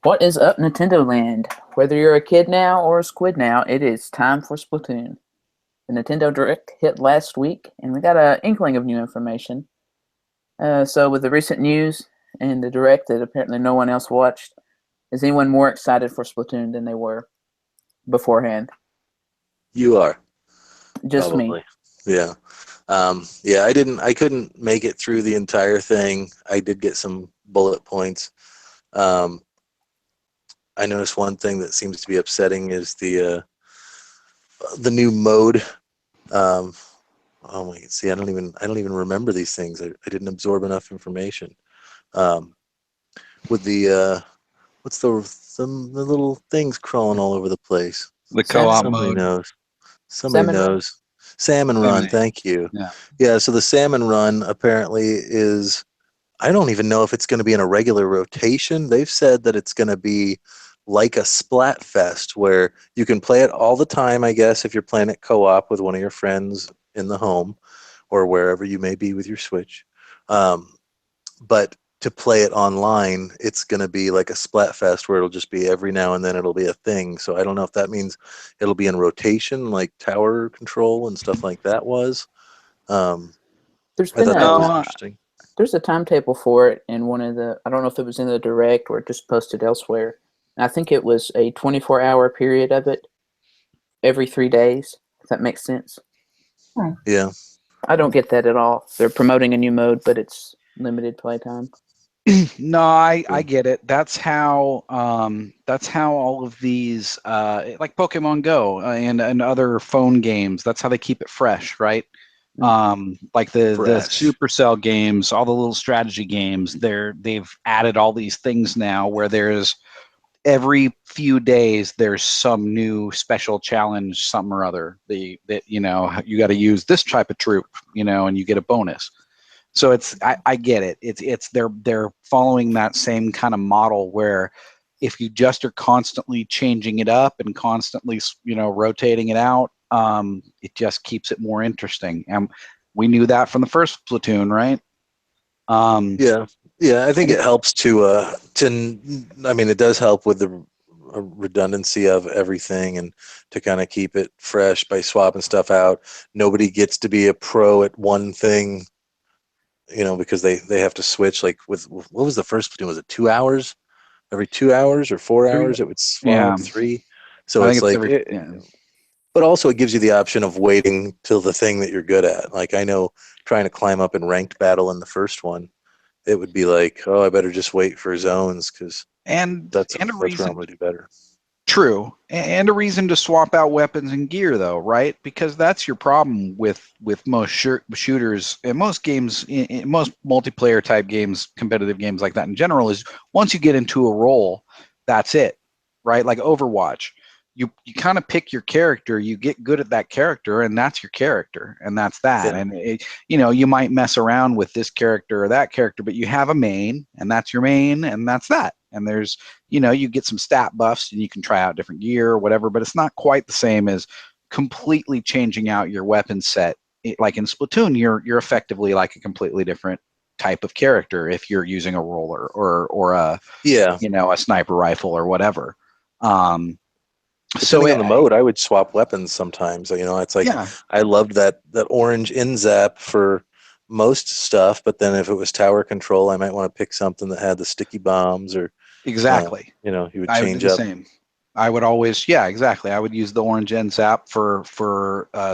What is up, Nintendo Land? Whether you're a kid now or a squid now, it is time for Splatoon. The Nintendo Direct hit last week, and we got an inkling of new information. So, with the recent news and the Direct that apparently no one else watched, is anyone more excited for Splatoon than they were beforehand? You are Just me. probably, yeah. Yeah, I couldn't make it through the entire thing. I did get some bullet points. Um, I noticed one thing that seems to be upsetting is the new mode. Um, oh my, see, I don't even remember these things. I didn't absorb enough information. Um, with what's the little things crawling all over the place? The Salmon, co-op Somebody mode. knows. Somebody Salmon Run. knows. Salmon Run, Lemonade. thank you. Yeah. Yeah, so the Salmon Run apparently is, I don't even know if it's going to be in a regular rotation. They've said that it's going to be like a Splatfest where you can play it all the time, I guess, if you're playing it co-op with one of your friends in the home or wherever you may be with your Switch. But to play it online, it's going to be like a Splatfest where it'll just be every now and then it'll be a thing. So I don't know if that means it'll be in rotation like tower control and stuff like that was. Um, There's I been thought that was No, interesting. there's a timetable for it in one of the. I don't know if it was in the Direct or just posted elsewhere. I think it was a 24-hour period of it every 3 days. If that makes sense. Yeah. I don't get that at all. They're promoting a new mode, but it's limited playtime. no, I get it. That's how all of these like Pokemon Go and other phone games. That's how they keep it fresh, right? Like the Fresh. Supercell games, all the little strategy games. They've added all these things now where there's every few days there's some new special challenge, something or other. That you got to use this type of troop, and you get a bonus. So I get it. It's they're following that same kind of model where if you just are constantly changing it up and constantly rotating it out, it just keeps it more interesting. And we knew that from the first Splatoon, right? Yeah. Yeah, I think And it helps I mean, it does help with the redundancy of everything and to kind of keep it fresh by swapping stuff out. Nobody gets to be a pro at one thing, because they have to switch. Like what was the first Splatoon? Was it 2 hours? Every 2 hours or 4 hours, it would yeah, swap three. So I think it's it's like, every yeah. but also it gives you the option of waiting till the thing that you're good at. Like I know trying to climb up in ranked battle in the first one, it would be like, oh, I better just wait for zones because and that's and a that's where I'm reason. going to do better. True, and a reason to swap out weapons and gear, though, right? Because that's your problem with most shooters and most games, in most multiplayer type games, competitive games like that in general. Is once you get into a role, that's it, right? Like Overwatch, you kind of pick your character, you get good at that character, and that's your character, and that's that. Yeah, And you might mess around with this character or that character, but you have a main, and that's your main, and that's that. And there's you get some stat buffs and you can try out different gear or whatever, but it's not quite the same as completely changing out your weapon set. Like in Splatoon, you're effectively like a completely different type of character if you're using a roller or yeah. a sniper rifle or whatever. Um, so Depending on the mode, I would swap weapons sometimes. It's like yeah, I loved that orange in zap for most stuff, but then if it was tower control, I might want to pick something that had the sticky bombs or exactly. you would I would do change the up. same. I would always, yeah, exactly. I would use the orange end zap for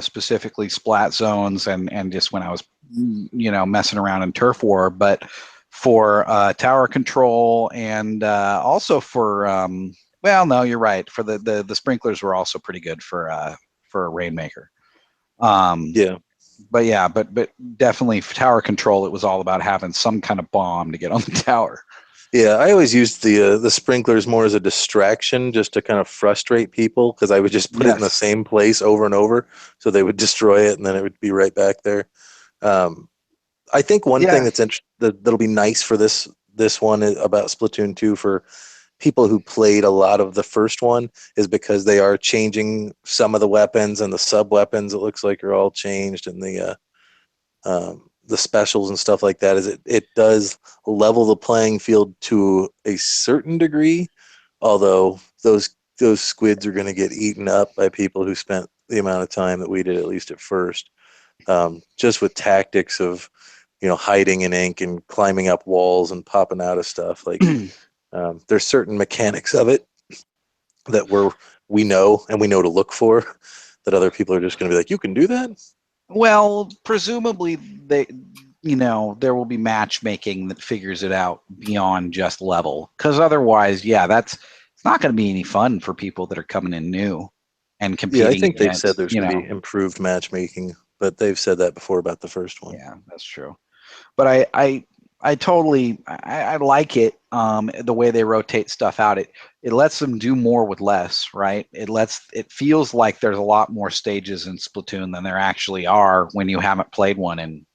specifically splat zones and just when I was messing around in turf war, but for tower control and also for well, no, you're right. For the sprinklers were also pretty good for a rainmaker. Um, Yeah. but yeah, but definitely for tower control, it was all about having some kind of bomb to get on the tower. Yeah, I always used the sprinklers more as a distraction, just to kind of frustrate people, because I would just put it in the Yes. same place over and over, so they would destroy it, and then it would be right back there. Um, I think one thing Yeah. that'll be nice for this one about Splatoon 2 for people who played a lot of the first one is because they are changing some of the weapons and the sub weapons. It looks like are all changed, and the specials and stuff like that. Is it does level the playing field to a certain degree, Although those squids are going to get eaten up by people who spent the amount of time that we did, at least at first, just with tactics of hiding in ink and climbing up walls and popping out of stuff. Like there's certain mechanics of it that we know and we know to look for that other people are just going to be like, you can do that. Well, presumably there will be matchmaking that figures it out beyond just level, because otherwise, it's not going to be any fun for people that are coming in new and Yeah, I competing think they've said against. there's going to be improved matchmaking, but they've said that before about the first one. Yeah, that's true. But I totally I like it. The way they rotate stuff out, it lets them do more with less, right? It feels like there's a lot more stages in Splatoon than there actually are when you haven't played one in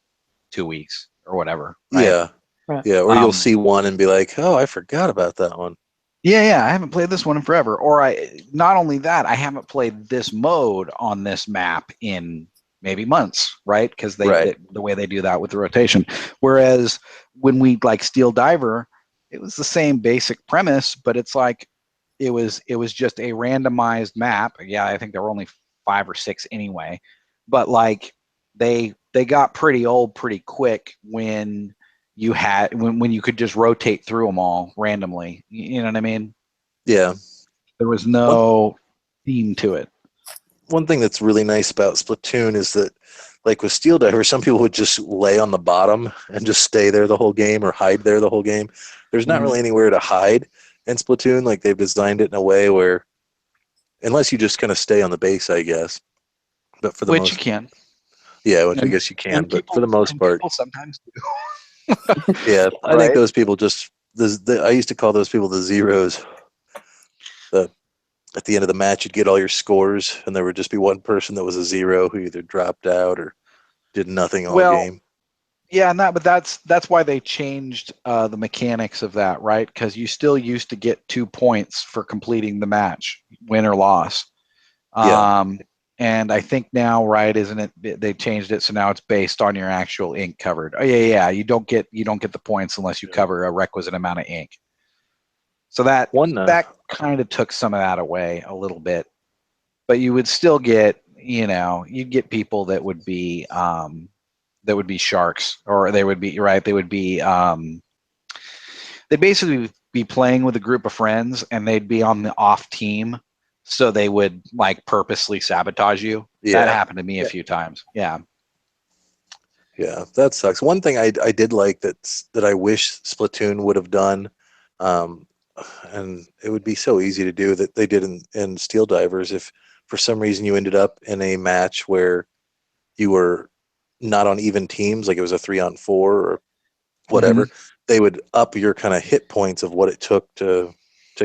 2 weeks or whatever, right? Yeah, Right. yeah, or you'll see one and be like, oh, I forgot about that one. Yeah, I haven't played this one in forever. Or not only that, I haven't played this mode on this map in maybe months, right? Because the way they do that with the rotation. Whereas when we like Steel Diver, it was the same basic premise, but it's like it was just a randomized map. Yeah, I think there were only 5 or 6 anyway, but like they got pretty old pretty quick when when you could just rotate through them all randomly. You know what I mean? Yeah. There was One no theme to it. one thing that's really nice about Splatoon is that, like with Steel Diver, some people would just lay on the bottom and just stay there the whole game or hide there the whole game. There's not really anywhere to hide in Splatoon. Like they've designed it in a way where, unless you just kind of stay on the base, I guess. But for the Which you most, can. yeah, which I guess you can. But for the most part, people sometimes do. yeah, I think Right? those people just. I used to call those people the zeros. At the end of the match, you'd get all your scores, and there would just be one person that was a zero who either dropped out or did nothing all Well, game. yeah, but that's why they changed the mechanics of that, right? Because you still used to get 2 points for completing the match, win or loss. Yeah. And I think now, right, isn't it? They changed it so now it's based on your actual ink covered. Oh yeah. You don't get the points unless you cover a requisite amount of ink. So that kind of took some of that away a little bit, but you would still get, you'd get people that would be sharks, or they would be right. They would be they'd basically be playing with a group of friends, and they'd be on the off team, so they would like purposely sabotage you. Yeah. That happened to me a few times. Yeah. Yeah, that sucks. One thing I did like that I wish Splatoon would have done, um, and it would be so easy to do that they did in Steel Divers. If for some reason you ended up in a match where you were not on even teams, like it was a 3-on-4 or whatever, they would up your kind of hit points of what it took to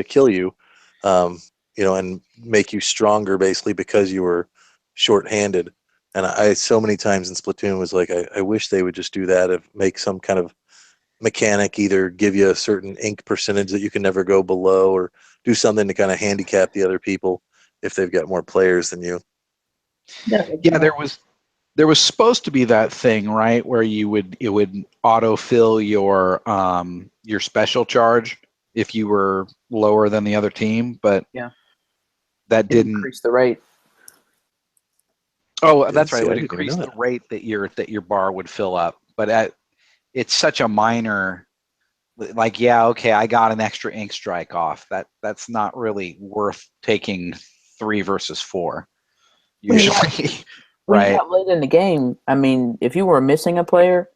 kill you, and make you stronger basically because you were short-handed. And I so many times in Splatoon was like, I wish they would just do that, of make some kind of mechanic, either give you a certain ink percentage that you can never go below, or do something to kind of handicap the other people if they've got more players than you. Yeah, there was supposed to be that thing, right, where it would autofill your special charge if you were lower than the other team, but that didn't increase the rate. Oh, that's right. It would I didn't even increase know the that. rate that your bar would fill up, but it's such a minor. Like, yeah, okay, I got an extra ink strike off. That's not really worth taking 3 versus 4 usually. When you Right? got late in the game, I mean, if you were missing a player,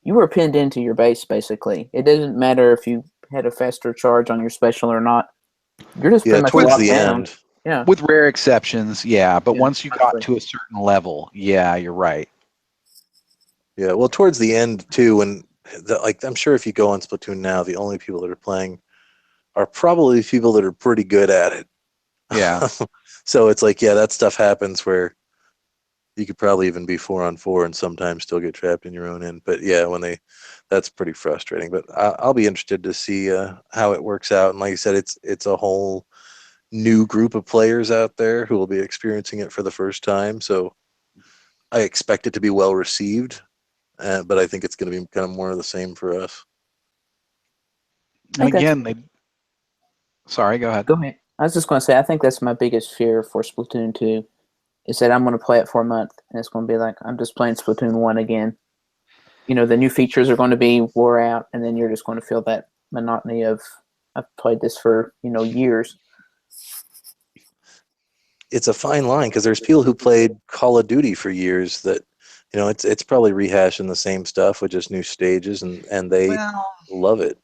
you were pinned into your base, basically. It doesn't matter if you had a faster charge on your special or not. You're just Yeah, pretty much towards locked the down. end. Yeah. With rare exceptions, yeah. But Yeah, once you got mostly. to a certain level, yeah, you're right. Yeah, well, towards the end too, when I'm sure if you go on Splatoon now, the only people that are playing are probably people that are pretty good at it. Yeah. So it's like, yeah, that stuff happens where you could probably even be 4-on-4 and sometimes still get trapped in your own end. But yeah, that's pretty frustrating. But I'll be interested to see how it works out. And like I said, it's a whole new group of players out there who will be experiencing it for the first time. So I expect it to be well received, but I think it's going to be kind of more of the same for us. And Okay. again, Sorry, go ahead. Go ahead. I was just going to say, I think that's my biggest fear for Splatoon 2 is that I'm going to play it for a month and it's going to be like I'm just playing Splatoon 1 again. You know, the new features are going to be wore out, and then you're just going to feel that monotony of I've played this for years. It's a fine line because there's people who played Call of Duty for years that, it's probably rehashing the same stuff with just new stages, and they love it.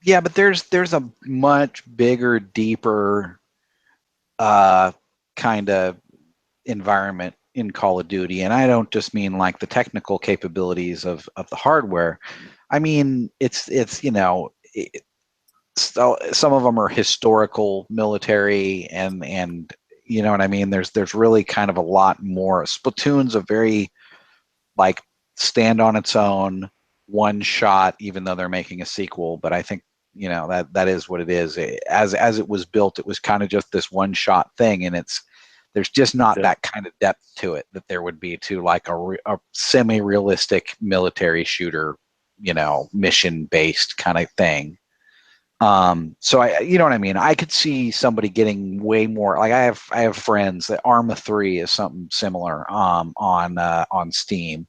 Yeah, but there's a much bigger, deeper kind of environment in Call of Duty, and I don't just mean like the technical capabilities of the hardware. I mean, so some of them are historical, military, and you know what I mean. There's really kind of a lot more. Splatoon's a very like stand on its own, one shot, even though they're making a sequel. But I think that is what it is. As it was built, it was kind of just this one shot thing, and there's just not that kind of depth to it that there would be to like a semi-realistic military shooter, mission based kind of thing. So you know what I mean? I could see somebody getting way more. Like I have friends that Arma 3 is something similar on Steam.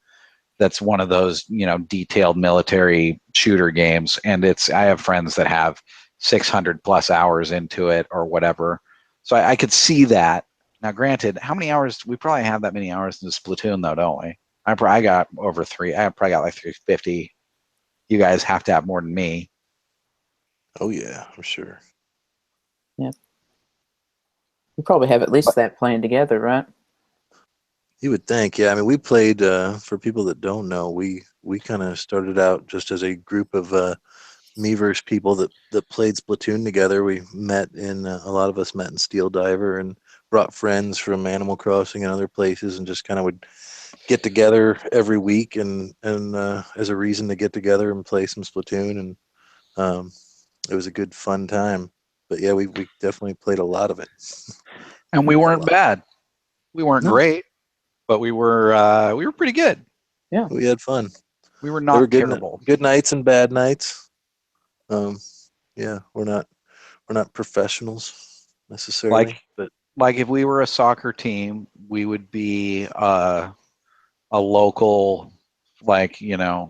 That's one of those, detailed military shooter games. And I have friends that have 600 plus hours into it or whatever. So I could see that. Now, granted, how many hours? We probably have that many hours in Splatoon, though, don't we? I got over 3. I probably got like 350. You guys have to have more than me. Oh yeah, I'm sure. Yeah. We probably have at least that playing together, right? You would think, yeah. I mean, we played. For people that don't know, we kind of started out just as a group of Miiverse people that played Splatoon together. We met in a lot of us met in Steel Diver and brought friends from Animal Crossing and other places, and just kind of would get together every week and as a reason to get together and play some Splatoon, and it was a good fun time. But yeah, we definitely played a lot of it. And we weren't bad. We weren't great, but we were pretty good. Yeah, we had fun. We were There not were terrible. good nights and bad nights. Yeah, we're not professionals necessarily, but Like if we were a soccer team, we would be a local, like a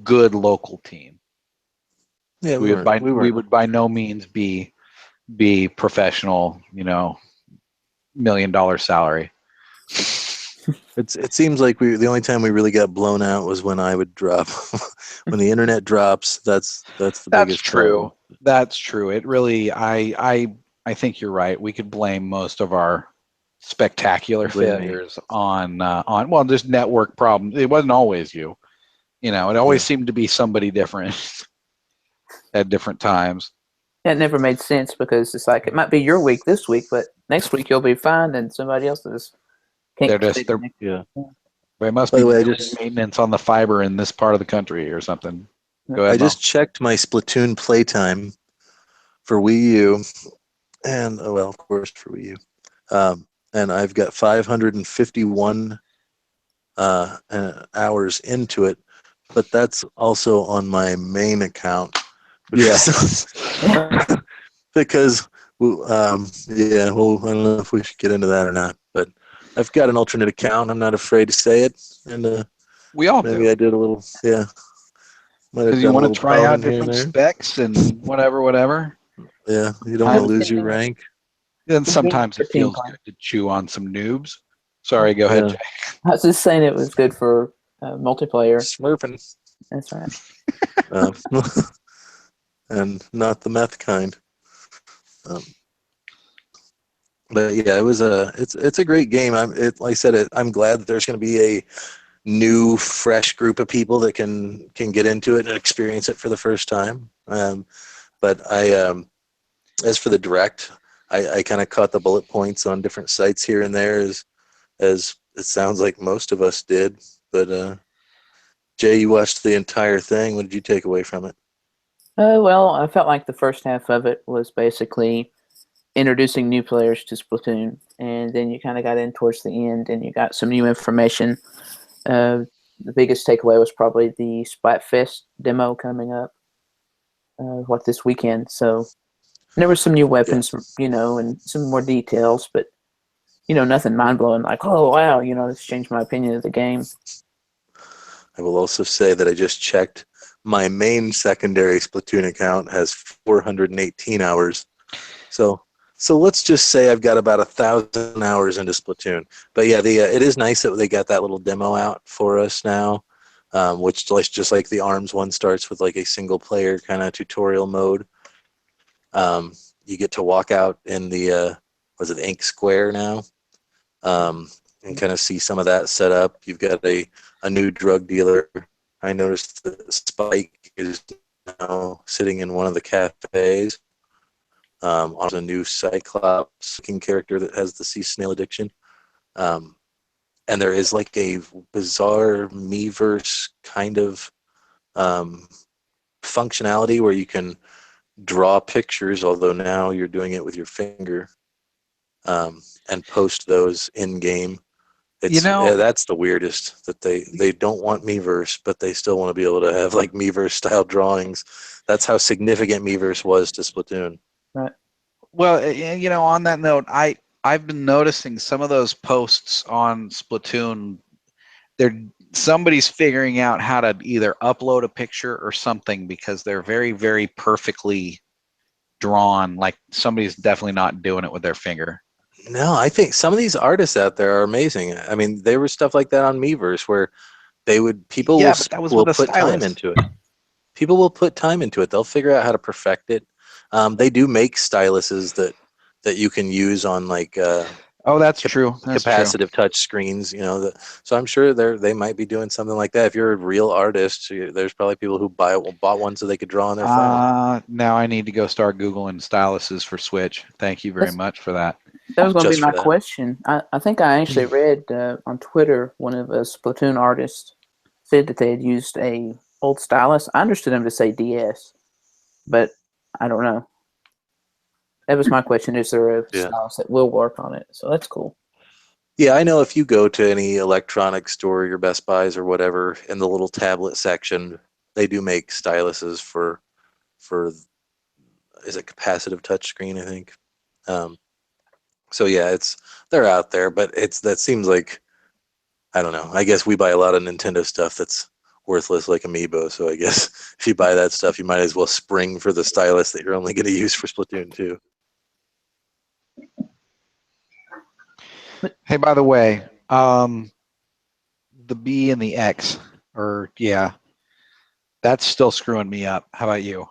good local team. yeah, We would by no means be professional, $1 million salary. It seems like the only time we really got blown out was when I would drop. When the internet drops, that's the biggest true. problem. That's true. It really, I think you're right. We could blame most of our spectacular failures on well, just network problems. It wasn't always you. It always seemed to be somebody different at different times. it never made sense because it's like it might be your week this week, but next week you'll be fine, and somebody else's can't. Yeah. They must By be the way, doing maintenance on the fiber in this part of the country or something. Go ahead, I just checked my Splatoon playtime for Wii U, and well, of course for Wii U, and I've got 551 hours into it, but that's also on my main account. Yes. Because yeah, well, I don't know if we should get into that or not, but I've got an alternate account. I'm not afraid to say it, and we all maybe do. I did a little, yeah. Because you want to try out different specs and whatever. Yeah, you don't want to lose your rank. And sometimes it feels good to chew on some noobs. Sorry, go ahead, Jay. I was just saying it was good for multiplayer. Smurfing. That's right. And not the meth kind. But yeah, it's a great game. Like I said, I'm glad that there's going to be a new, fresh group of people that can get into it and experience it for the first time. But as for the direct, I kind of caught the bullet points on different sites here and there, as it sounds like most of us did. But Jay, you watched the entire thing. What did you take away from it? Well, I felt like the first half of it was basically introducing new players to Splatoon, and then you kind of got in towards the end, and you got some new information. The biggest takeaway was probably the Splatfest demo coming up, this weekend. So And there were some new Yeah. weapons, and some more details, but nothing mind blowing. Like, oh wow, this changed my opinion of the game. I will also say that I just checked. My main secondary Splatoon account has 418 hours. So let's just say I've got about 1,000 hours into Splatoon. But yeah, it is nice that they got that little demo out for us now, which just like the ARMS one starts with like a single player kind of tutorial mode. You get to walk out in the was it Ink Square now, and kind of see some of that set up. You've got a new drug dealer. I noticed that Spike is now sitting in one of the cafes. On a new Cyclops-looking character that has the sea snail addiction. And there is like a bizarre Miiverse kind of functionality where you can draw pictures, although now you're doing it with your finger, and post those in game. That's the weirdest, that they don't want Miiverse, but they still want to be able to have like Miiverse style drawings. That's how significant Miiverse was to Splatoon. Right. Well, on that note, I've been noticing some of those posts on Splatoon. Somebody's figuring out how to either upload a picture or something, because they're very, very perfectly drawn. Like somebody's definitely not doing it with their finger. No, I think some of these artists out there are amazing. I mean, there was stuff like that on Miiverse where people Yeah, but that was will with a put time stylus. into it. People will put time into it. They'll figure out how to perfect it. They do make styluses that you can use on like Oh, that's true. That's capacitive touch screens. So I'm sure they might be doing something like that. If you're a real artist, there's probably people who bought one so they could draw on their phone. Now I need to go start Googling styluses for Switch. Thank you very much for that. That was going to be Just for my that. question. I think I actually read on Twitter, one of the Splatoon artists said that they had used a old stylus. I understood him to say DS, but I don't know. That was my question. Is there a stylus that will work on it? So that's cool. Yeah, I know if you go to any electronics store, your Best Buys or whatever, in the little tablet section, they do make styluses for is it capacitive touchscreen, I think. So yeah, they're out there, but that seems like, I don't know. I guess we buy a lot of Nintendo stuff that's worthless, like Amiibo. So I guess if you buy that stuff, you might as well spring for the stylus that you're only going to use for Splatoon 2. Hey, by the way, the B and the X, that's still screwing me up. How about you?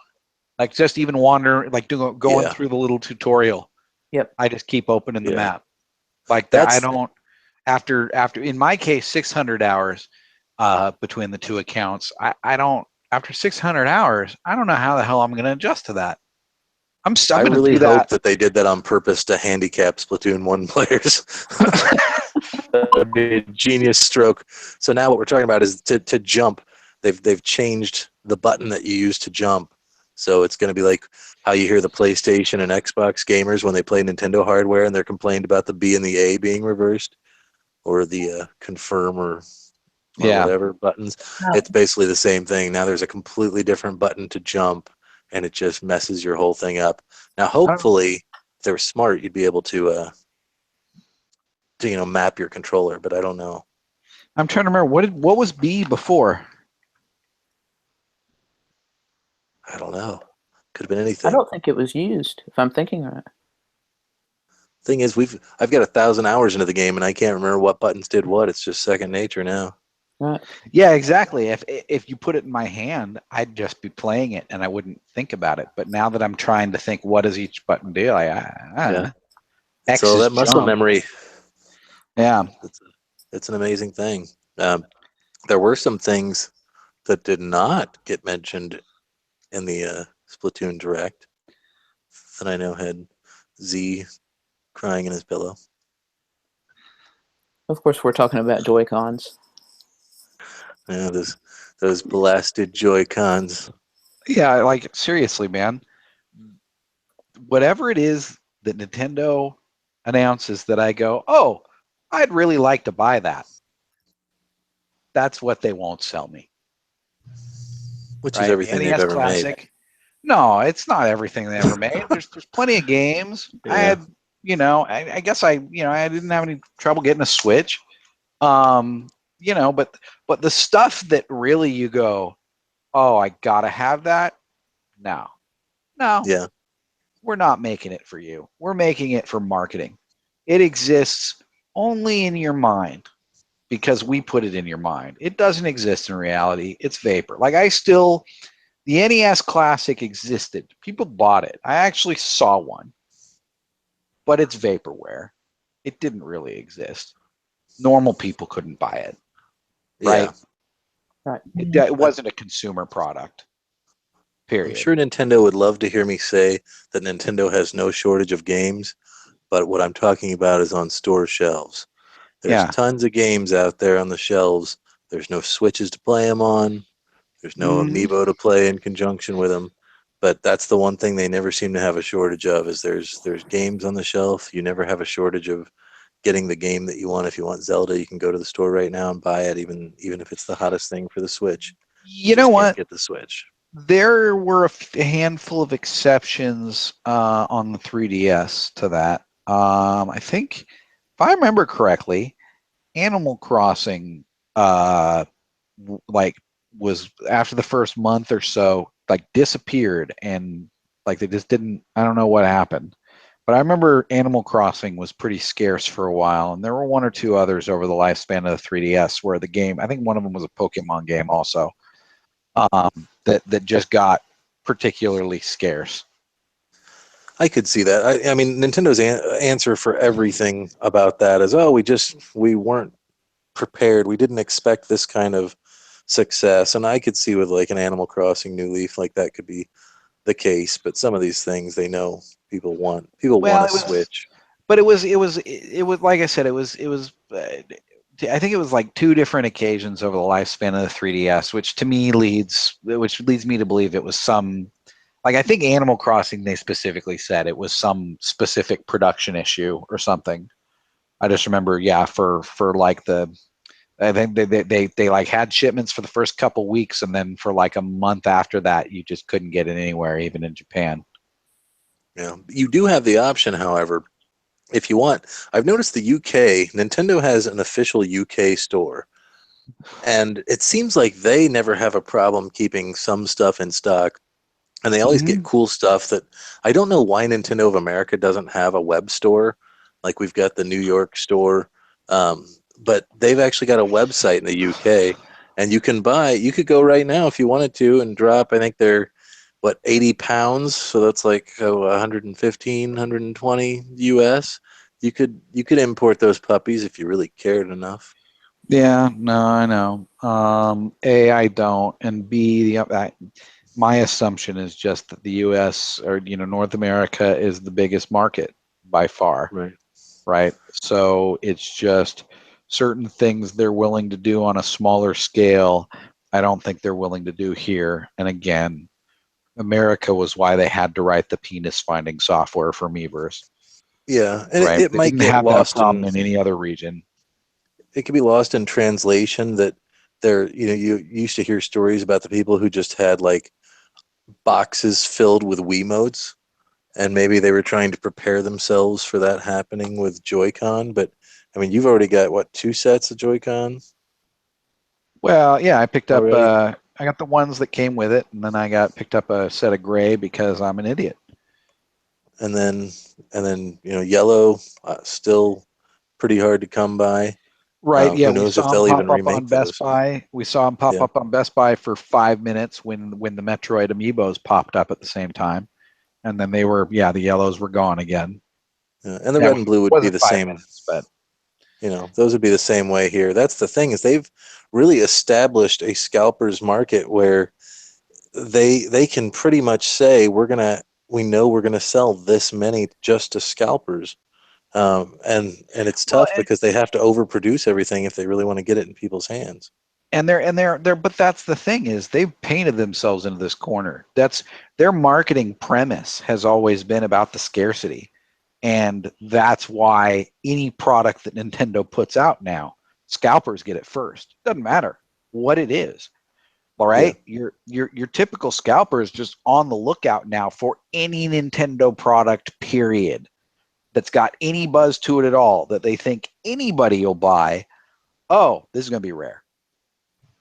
Like just even wandering, like going through the little tutorial. Yep. I just keep opening the map. Like I don't. After in my case 600 hours between the two accounts. I don't. After 600 hours, I don't know how the hell I'm going to adjust to that. I really hope that they did that on purpose to handicap Splatoon 1 players. That would be a genius stroke. So now what we're talking about is to jump. They've changed the button that you use to jump. So it's going to be like how you hear the PlayStation and Xbox gamers when they play Nintendo hardware and they're complained about the B and the A being reversed, or the confirm or whatever buttons. No. It's basically the same thing. Now there's a completely different button to jump, and it just messes your whole thing up. Now, hopefully, if they were smart, you'd be able to map your controller, but I don't know. I'm trying to remember what was B before. I don't know. Could have been anything. I don't think it was used, if I'm thinking right. Thing is, I've got 1,000 hours into the game, and I can't remember what buttons did what. It's just second nature now. Right. Yeah, exactly. If you put it in my hand, I'd just be playing it, and I wouldn't think about it. But now that I'm trying to think, what does each button do? X so is that muscle jump. memory. Yeah, it's an amazing thing. There were some things that did not get mentioned in the Splatoon Direct that I know had Z crying in his pillow. Of course, we're talking about Joy-Cons. Yeah, those blasted Joy-Cons. Yeah, like seriously, man. Whatever it is that Nintendo announces that I go, oh, I'd really like to buy that. That's what they won't sell me. Which is everything they've ever Classic, made. No, it's not everything they ever made. There's plenty of games. I Yeah. had, I guess I didn't have any trouble getting a Switch. Um, but the stuff that really you go, oh, I gotta have that. No, no, Yeah. we're not making it for you. We're making it for marketing. It exists only in your mind because we put it in your mind. It doesn't exist in reality. It's vapor. Like the NES Classic existed. People bought it. I actually saw one, but it's vaporware. It didn't really exist. Normal people couldn't buy it, Yeah. right? Right. It wasn't a consumer product, I'm period. sure Nintendo would love to hear me say that Nintendo has no shortage of games, but what I'm talking about is on store shelves. There's Yeah. tons of games out there on the shelves. There's no Switches to play them on. There's no Mm-hmm. Amiibo to play in conjunction with them. But that's the one thing they never seem to have a shortage of is there's games on the shelf. You never have a shortage of getting the game that you want. If you want Zelda, you can go to the store right now and buy it, even if it's the hottest thing for the Switch. You You know just can't what? get the Switch. There were a handful of exceptions on the 3DS to that. I think, if I remember correctly, Animal Crossing, like, was after the first month or so, like disappeared, and like they just didn't. I don't know what happened, but I remember Animal Crossing was pretty scarce for a while, and there were one or two others over the lifespan of the 3DS where the game. I think one of them was a Pokemon game also, that just got particularly scarce. I could see that. I mean, Nintendo's answer for everything about that is, oh, we weren't prepared. We didn't expect this kind of success. And I could see with like an Animal Crossing New Leaf, like that could be the case. But some of these things they know people want. People want Well, a Switch. but it was like I said, it was. I think it was like two different occasions over the lifespan of the 3DS, which leads me to believe it was some. Like I think Animal Crossing, they specifically said it was some specific production issue or something. I just remember, yeah, for like I think they like had shipments for the first couple weeks, and then for like a month after that, you just couldn't get it anywhere, even in Japan. Yeah, you do have the option, however, if you want. I've noticed the UK, Nintendo has an official UK store. And it seems like they never have a problem keeping some stuff in stock. And they always get Mm-hmm. cool stuff that I don't know why Nintendo of America doesn't have a web store. Like we've got the New York store. But they've actually got a website in the UK. And you could go right now if you wanted to and drop, I think they're, what, 80 pounds? So that's like 115, 120 US. You could import those puppies if you really cared enough. Yeah, no, I know. A, I don't, and B, my assumption is just that the U.S. or North America is the biggest market by far, Right. right? So it's just certain things they're willing to do on a smaller scale. I don't think they're willing to do here. And again, America was why they had to write the penis finding software for Meavers, Yeah, and it, right? it They might didn't get have that lost problem in in any other region. it could be lost in translation that you used to hear stories about the people who just had like boxes filled with Wiimotes, and maybe they were trying to prepare themselves for that happening with Joy-Con. But I mean, you've already got what, two sets of Joy-Con Well, yeah, I picked up. already, I got the ones that came with it, and then I got picked up a set of gray because I'm an idiot. and then yellow, still pretty hard to come by. Right? Yeah, Who we knows if saw them they'll even pop up on remake Best those? Buy. We saw them pop Yeah, up on Best Buy for 5 minutes when the Metroid amiibos popped up at the same time, and then the yellows were gone again. yeah. And the Yeah, red well, and blue it would be wasn't the five same. minutes, but Those would be the same way here. That's the thing, is they've really established a scalpers market where they can pretty much say we know we're gonna sell this many just to scalpers, and it's well, tough because they have to overproduce everything if they really want to get it in people's hands. and they're but that's the thing is they've painted themselves into this corner. That's their marketing premise has always been about the scarcity. And that's why any product that Nintendo puts out now, scalpers get it first. Doesn't matter what it is. All right, your typical scalper is just on the lookout now for any Nintendo product, period, that's got any buzz to it at all that they think anybody will buy. Oh, this is going to be rare.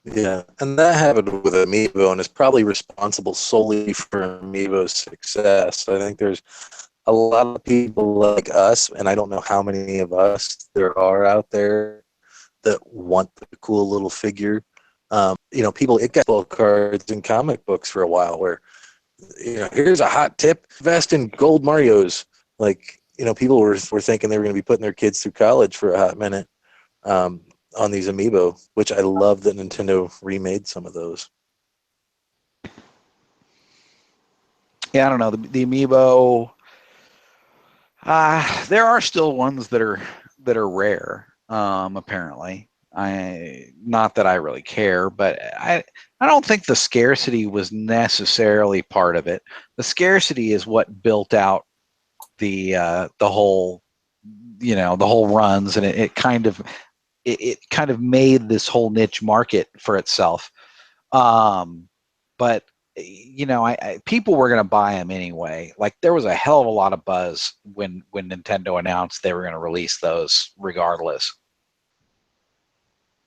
Yeah, and that happened with Amiibo, and is probably responsible solely for Amiibo's success. I think there's a lot of people like us, and I don't know how many of us there are out there that want the cool little figure. It got baseball cards and comic books for a while where, here's a hot tip, invest in gold Marios. Like, people were thinking they were going to be putting their kids through college for a hot minute on these Amiibo, which I love that Nintendo remade some of those. Yeah, I don't know. The Amiibo, there are still ones that are rare, apparently. Not that I really care, but I don't think the scarcity was necessarily part of it. The scarcity is what built out the whole the whole runs, and it kind of made this whole niche market for itself. But people were going to buy them anyway. Like, there was a hell of a lot of buzz when Nintendo announced they were going to release those regardless.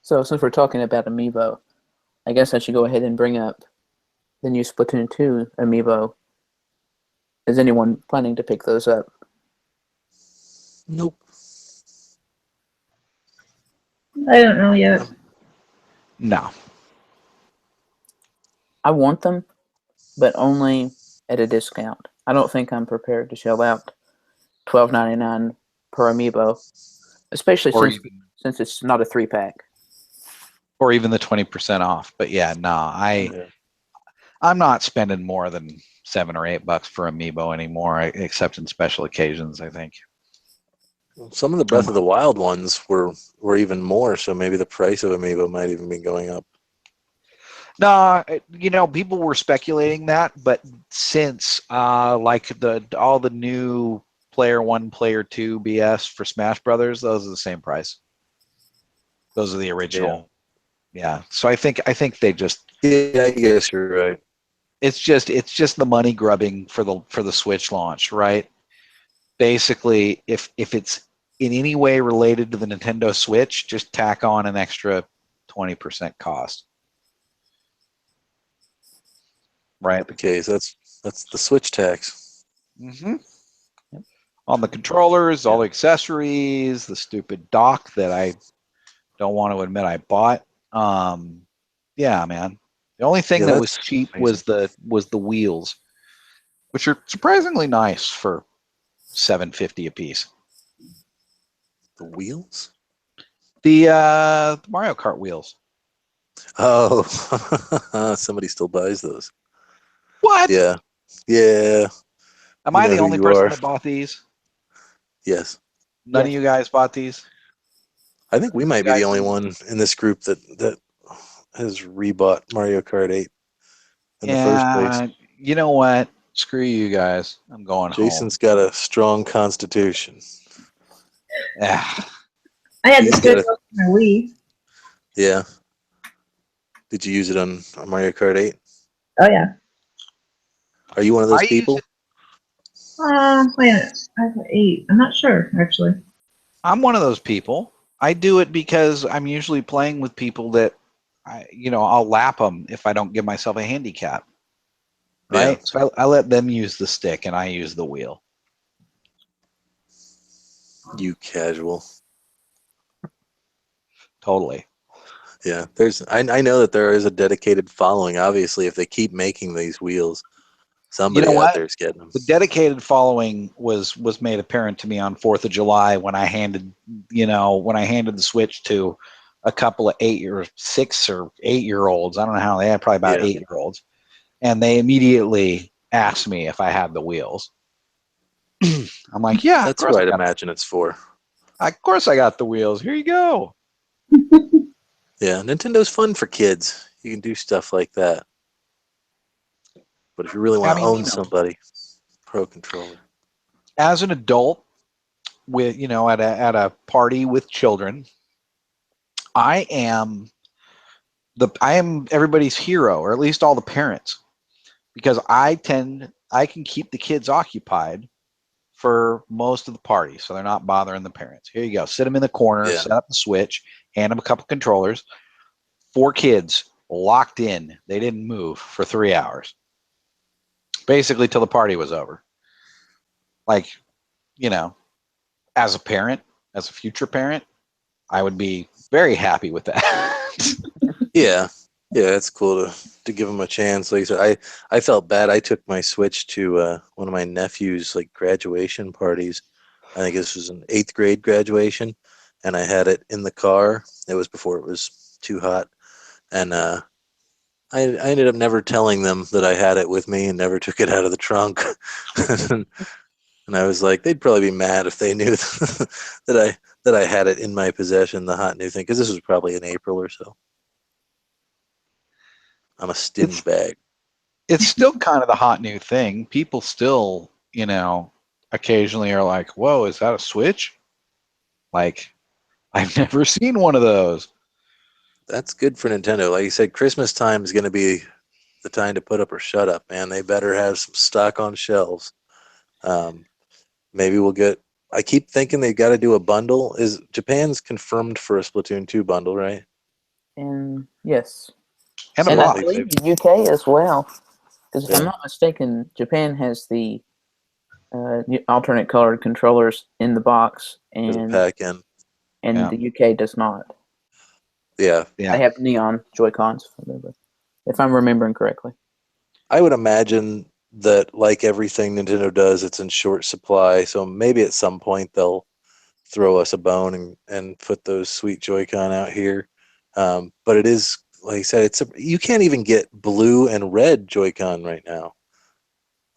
So since we're talking about Amiibo, I guess I should go ahead and bring up the new Splatoon 2 Amiibo. Is anyone planning to pick those up? Nope. I don't know yet. No. I want them, but only at a discount. I don't think I'm prepared to shell out $12.99 per Amiibo, especially since it's not a 3-pack. Or even the 20% off. But yeah, no, I'm not spending more than $7 or $8 for Amiibo anymore, except in special occasions, I think. Some of the Breath of the Wild ones were even more, so maybe the price of Amiibo might even be going up. No, people were speculating that, but since like all the new Player 1, Player 2 BS for Smash Brothers, those are the same price. Those are the original. Yeah. So I think they just. Yeah, I guess you're right. It's just the money grubbing for the Switch launch, right? Basically, if it's in any way related to the Nintendo Switch, just tack on an extra 20% cost. Right. The case. That's the Switch tax. Mm-hmm. Yep. On the controllers, all the accessories, the stupid dock that I don't want to admit I bought. Yeah, man. The only thing that was cheap was the wheels, which are surprisingly nice for $7.50 a piece. The wheels? The Mario Kart wheels. Oh, somebody still buys those. What? Yeah. Am I the only person that bought these? Yes. None of you guys bought these? I think we might be the only one in this group that has rebought Mario Kart 8 in the first place. You know what? Screw you guys. I'm going home. Jason's got a strong constitution. Yeah. I had to switch off my Wii. Yeah. Did you use it on Mario Kart 8? Oh, yeah. Are you one of those people? Wait a minute. I have 8. I'm not sure, actually. I'm one of those people. I do it because I'm usually playing with people that, I'll lap them if I don't give myself a handicap. Right? Yeah. So I let them use the stick and I use the wheel. You casual. Totally. Yeah, I know that there is a dedicated following. Obviously, if they keep making these wheels, somebody out there is getting them. The dedicated following was made apparent to me on 4th of July when I handed the Switch to a couple of 6 or 8-year-olds. I don't know how they had, probably about 8-year-olds, and they immediately asked me if I had the wheels. I'm like, yeah, that's what I'd imagine it's for. Of course, I got the wheels. Here you go. Yeah, Nintendo's fun for kids. You can do stuff like that. But if you really want to own somebody, Pro Controller. As an adult, with at a party with children, I am I am everybody's hero, or at least all the parents, because I can keep the kids occupied for most of the party, so they're not bothering the parents. Here you go, sit them in the corner, Yeah. set up the Switch, hand them a couple controllers. 4 kids locked in. They didn't move for 3 hours, basically till the party was over. Like, you know, as a parent, as a future parent, I would be very happy with that. Yeah, yeah, it's cool to give them a chance. Like I said, I felt bad. I took my Switch to one of my nephew's like graduation parties. I think this was an 8th grade graduation, and I had it in the car. It was before it was too hot, and I ended up never telling them that I had it with me and never took it out of the trunk. And I was like, they'd probably be mad if they knew that I had it in my possession, the hot new thing, because this was probably in April or so. I'm a stinge bag. It's still kind of the hot new thing. People still, occasionally are like, whoa, is that a Switch? Like, I've never seen one of those. That's good for Nintendo. Like you said, Christmas time is going to be the time to put up or shut up, man. They better have some stock on shelves. Maybe we'll get. I keep thinking they got to do a bundle. Is Japan's confirmed for a Splatoon 2 bundle, right? And yes, And a and I box. believe the UK as well. Because if I'm Yeah. not mistaken, Japan has the alternate colored controllers in the box, There's a and pack in. Yeah. the UK does not. Yeah. Yeah. They have neon Joy-Cons, if I'm remembering correctly. I would imagine that, like everything Nintendo does, it's in short supply. So maybe at some point they'll throw us a bone and put those sweet Joy-Con out here. But it is, like I said, you can't even get blue and red Joy-Con right now.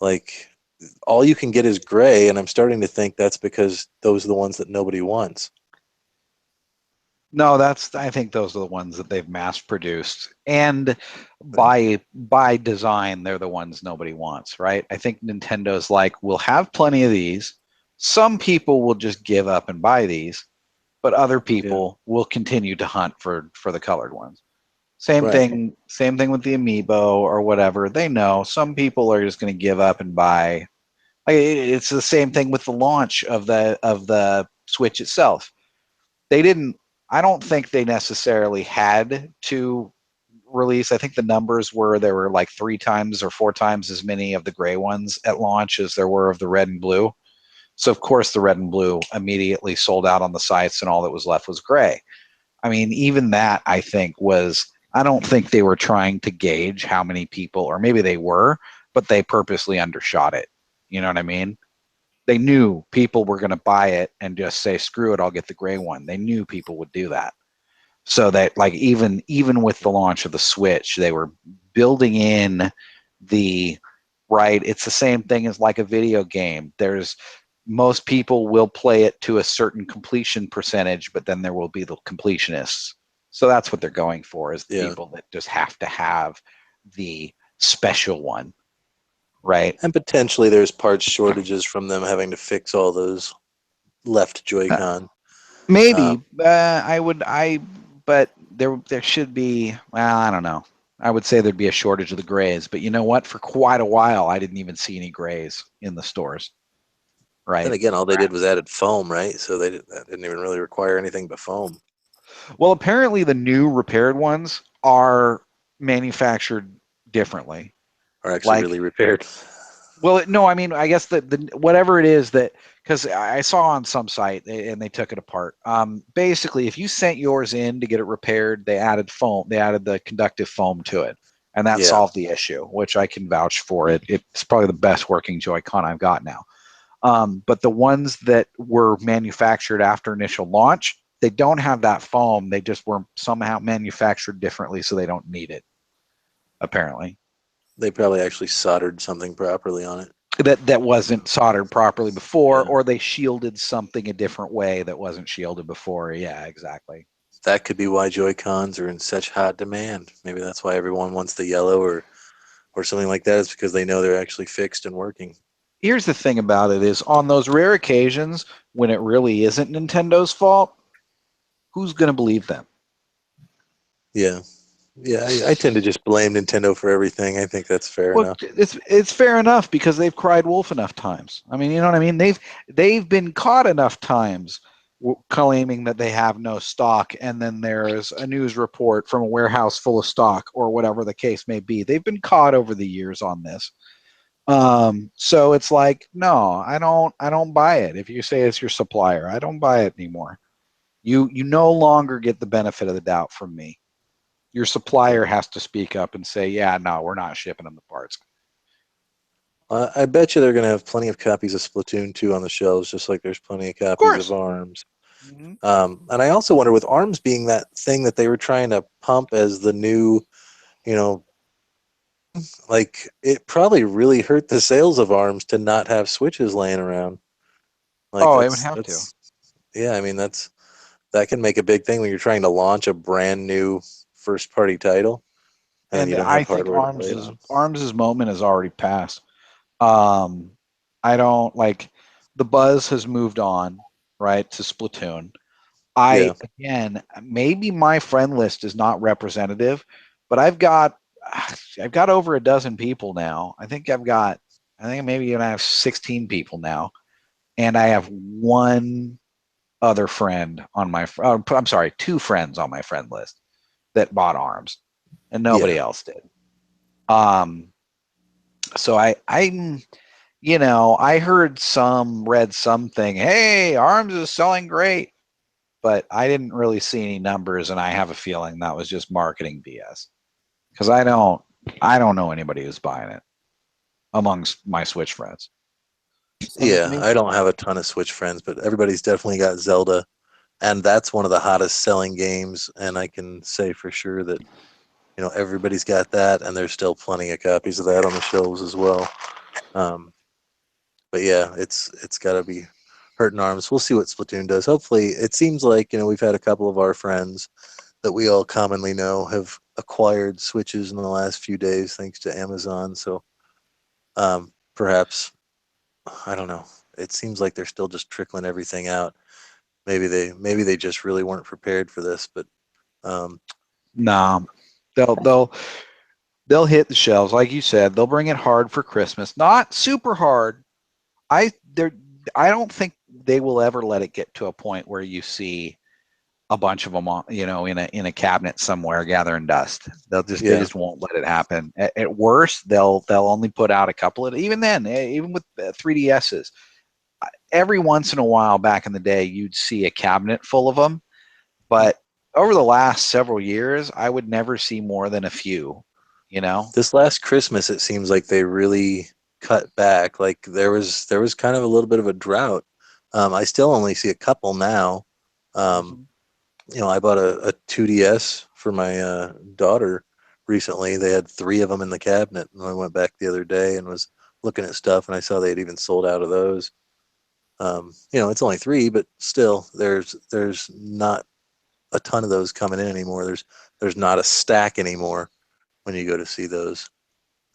Like, all you can get is gray, and I'm starting to think that's because those are the ones that nobody wants. No, I think those are the ones that they've mass produced. And by design, they're the ones nobody wants, right? I think Nintendo's like, we'll have plenty of these. Some people will just give up and buy these, but other people will continue to hunt for the colored ones. Same Right. thing with the amiibo or whatever. They know some people are just going to give up and buy. Like, it's the same thing with the launch of the Switch itself. They didn't. I don't think they necessarily had to release. I think the numbers were there were like 3 times or 4 times as many of the gray ones at launch as there were of the red and blue. So of course the red and blue immediately sold out on the sites, and all that was left was gray. I mean, even that I think was. I don't think they were trying to gauge how many people, or maybe they were, but they purposely undershot it. You know what I mean? They knew people were going to buy it and just say, screw it, I'll get the gray one. They knew people would do that. So that, like, even with the launch of the Switch, they were building in the right. It's the same thing as like a video game. There's most people will play it to a certain completion percentage, but then there will be the completionists. So that's what they're going for, is the people that just have to have the special one, right? And potentially there's parts shortages from them having to fix all those left Joy-Con. Maybe but there should be. Well, I don't know. I would say there'd be a shortage of the grays, but you know what? For quite a while, I didn't even see any grays in the stores. Right. Then again, all they did was added foam, right? So that didn't even really require anything but foam. Well, apparently the new repaired ones are manufactured differently. Are actually really repaired. Well, no, I mean, I guess the whatever it is that, because I saw on some site and they took it apart. Basically, if you sent yours in to get it repaired, they added foam. They added the conductive foam to it, and that solved the issue, which I can vouch for. It's probably the best working Joy-Con I've got now. But the ones that were manufactured after initial launch, they don't have that foam. They just were somehow manufactured differently, so they don't need it, apparently. They probably actually soldered something properly on it. That wasn't soldered properly before, or they shielded something a different way that wasn't shielded before. Yeah, exactly. That could be why Joy-Cons are in such hot demand. Maybe that's why everyone wants the yellow or something like that. Is because they know they're actually fixed and working. Here's the thing about it is, on those rare occasions when it really isn't Nintendo's fault, who's going to believe them? Yeah. Yeah, I tend to just blame Nintendo for everything. I think that's fair Well, enough. it's fair enough because they've cried wolf enough times. I mean, you know what I mean? They've been caught enough times claiming that they have no stock, and then there's a news report from a warehouse full of stock, or whatever the case may be. They've been caught over the years on this. So it's like, no, I don't buy it. If you say it's your supplier, I don't buy it anymore. You no longer get the benefit of the doubt from me. Your supplier has to speak up and say, yeah, no, we're not shipping them the parts. I bet you they're going to have plenty of copies of Splatoon 2 on the shelves, just like there's plenty of Of copies of course. ARMS. Mm-hmm. And I also wonder, with ARMS being that thing that they were trying to pump as the new, you know, like it probably really hurt the sales of ARMS to not have Switches laying around. Like Oh, it would have to. yeah, I mean that can make a big thing when you're trying to launch a brand new first party title and then And you don't I have think hardware to play it on. Arms's moment has already passed. Um, I don't like the buzz has moved on, right, to Splatoon. Yeah. Again, maybe my friend list is not representative, but I've got over a dozen people now. I think maybe even I have 16 people now, and I have one other friend on my I'm sorry, two friends on my friend list that bought arms, and nobody Yeah. else did. Um, so I'm I read something, hey, arms is selling great, but I didn't really see any numbers, and I have a feeling that was just marketing BS because I don't know anybody who's buying it amongst my Switch friends. Yeah, I don't have a ton of Switch friends, but everybody's definitely got Zelda, and that's one of the hottest selling games, and I can say for sure that everybody's got that, and there's still plenty of copies of that on the shelves as well. Um, but yeah, it's got to be hurting arms. We'll see what Splatoon does. Hopefully, it seems like we've had a couple of our friends that we all commonly know have acquired Switches in the last few days thanks to Amazon. So perhaps, I don't know. It seems like they're still just trickling everything out. Maybe they just really weren't prepared for this, but um, No, they'll hit the shelves like you said. They'll bring it hard for Christmas, not super hard. They're I don't think they will ever let it get to a point where you see a bunch of them on, in a cabinet somewhere gathering dust. They yeah, just won't let it happen. At worst, they'll only put out a couple of, even then, even with 3DSs. Every once in a while back in the day, you'd see a cabinet full of them, but over the last several years, I would never see more than a few, you know? this last Christmas it seems like they really cut back. Like there was kind of a little bit of a drought. I still only see a couple now. Um, Mhm. I bought a 2DS for my daughter recently. They had three of them in the cabinet, and I went back the other day and was looking at stuff, and I saw they'd even sold out of those. It's only three, but still, there's not a ton of those coming in anymore. There's not a stack anymore when you go to see those.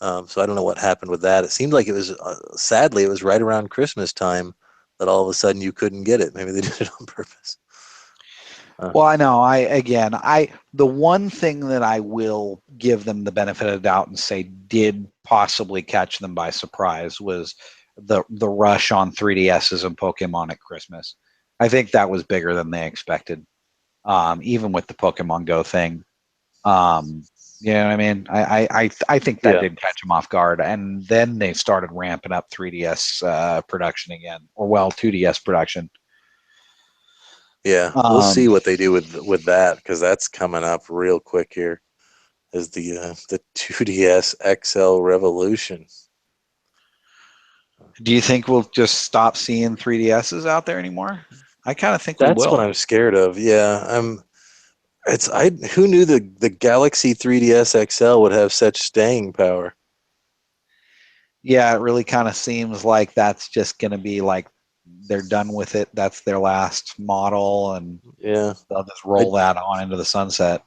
So I don't know what happened with that. It seemed like it was sadly it was right around Christmas time that all of a sudden you couldn't get it. Maybe they did it on purpose. Well, I know. The one thing that I will give them the benefit of the doubt and say did possibly catch them by surprise was the rush on 3DSs and Pokemon at Christmas. I think that was bigger than they expected, even with the Pokemon Go thing. You know what I mean? I think that Yeah, did catch them off guard, and then they started ramping up 3DS production again, or 2DS production. yeah. We'll see Um, what they do with that because that's coming up real quick here. Is the 2DS XL Revolution? Do you think we'll just stop seeing 3DSs out there anymore? I kind of think we That's what will. I'm scared of. Yeah, I who knew the Galaxy 3DS XL would have such staying power. Yeah, it really kind of seems like that's just going to be like they're done with it. That's their last model, and Yeah, they'll just I roll that on into the sunset.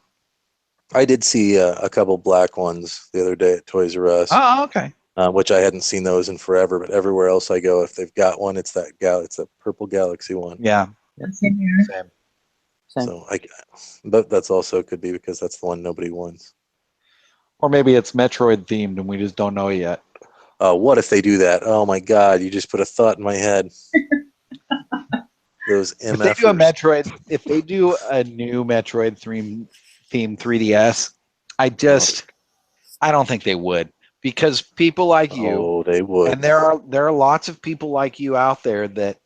I did see a couple black ones the other day at Toys R Us, Oh, okay. which I hadn't seen those in forever. But everywhere else I go, if they've got one, it's that purple Galaxy one. Yeah, Same here. same. Same. So but that's also could be because that's the one nobody wants. Or maybe it's Metroid themed and we just don't know yet. What if they do that? Oh my God! You just put a thought in my head. Those If they do a MFers. Metroid, if they do a new Metroid theme 3DS, I don't think they would, because people like you, Oh, they would. and there are lots of people like you out there that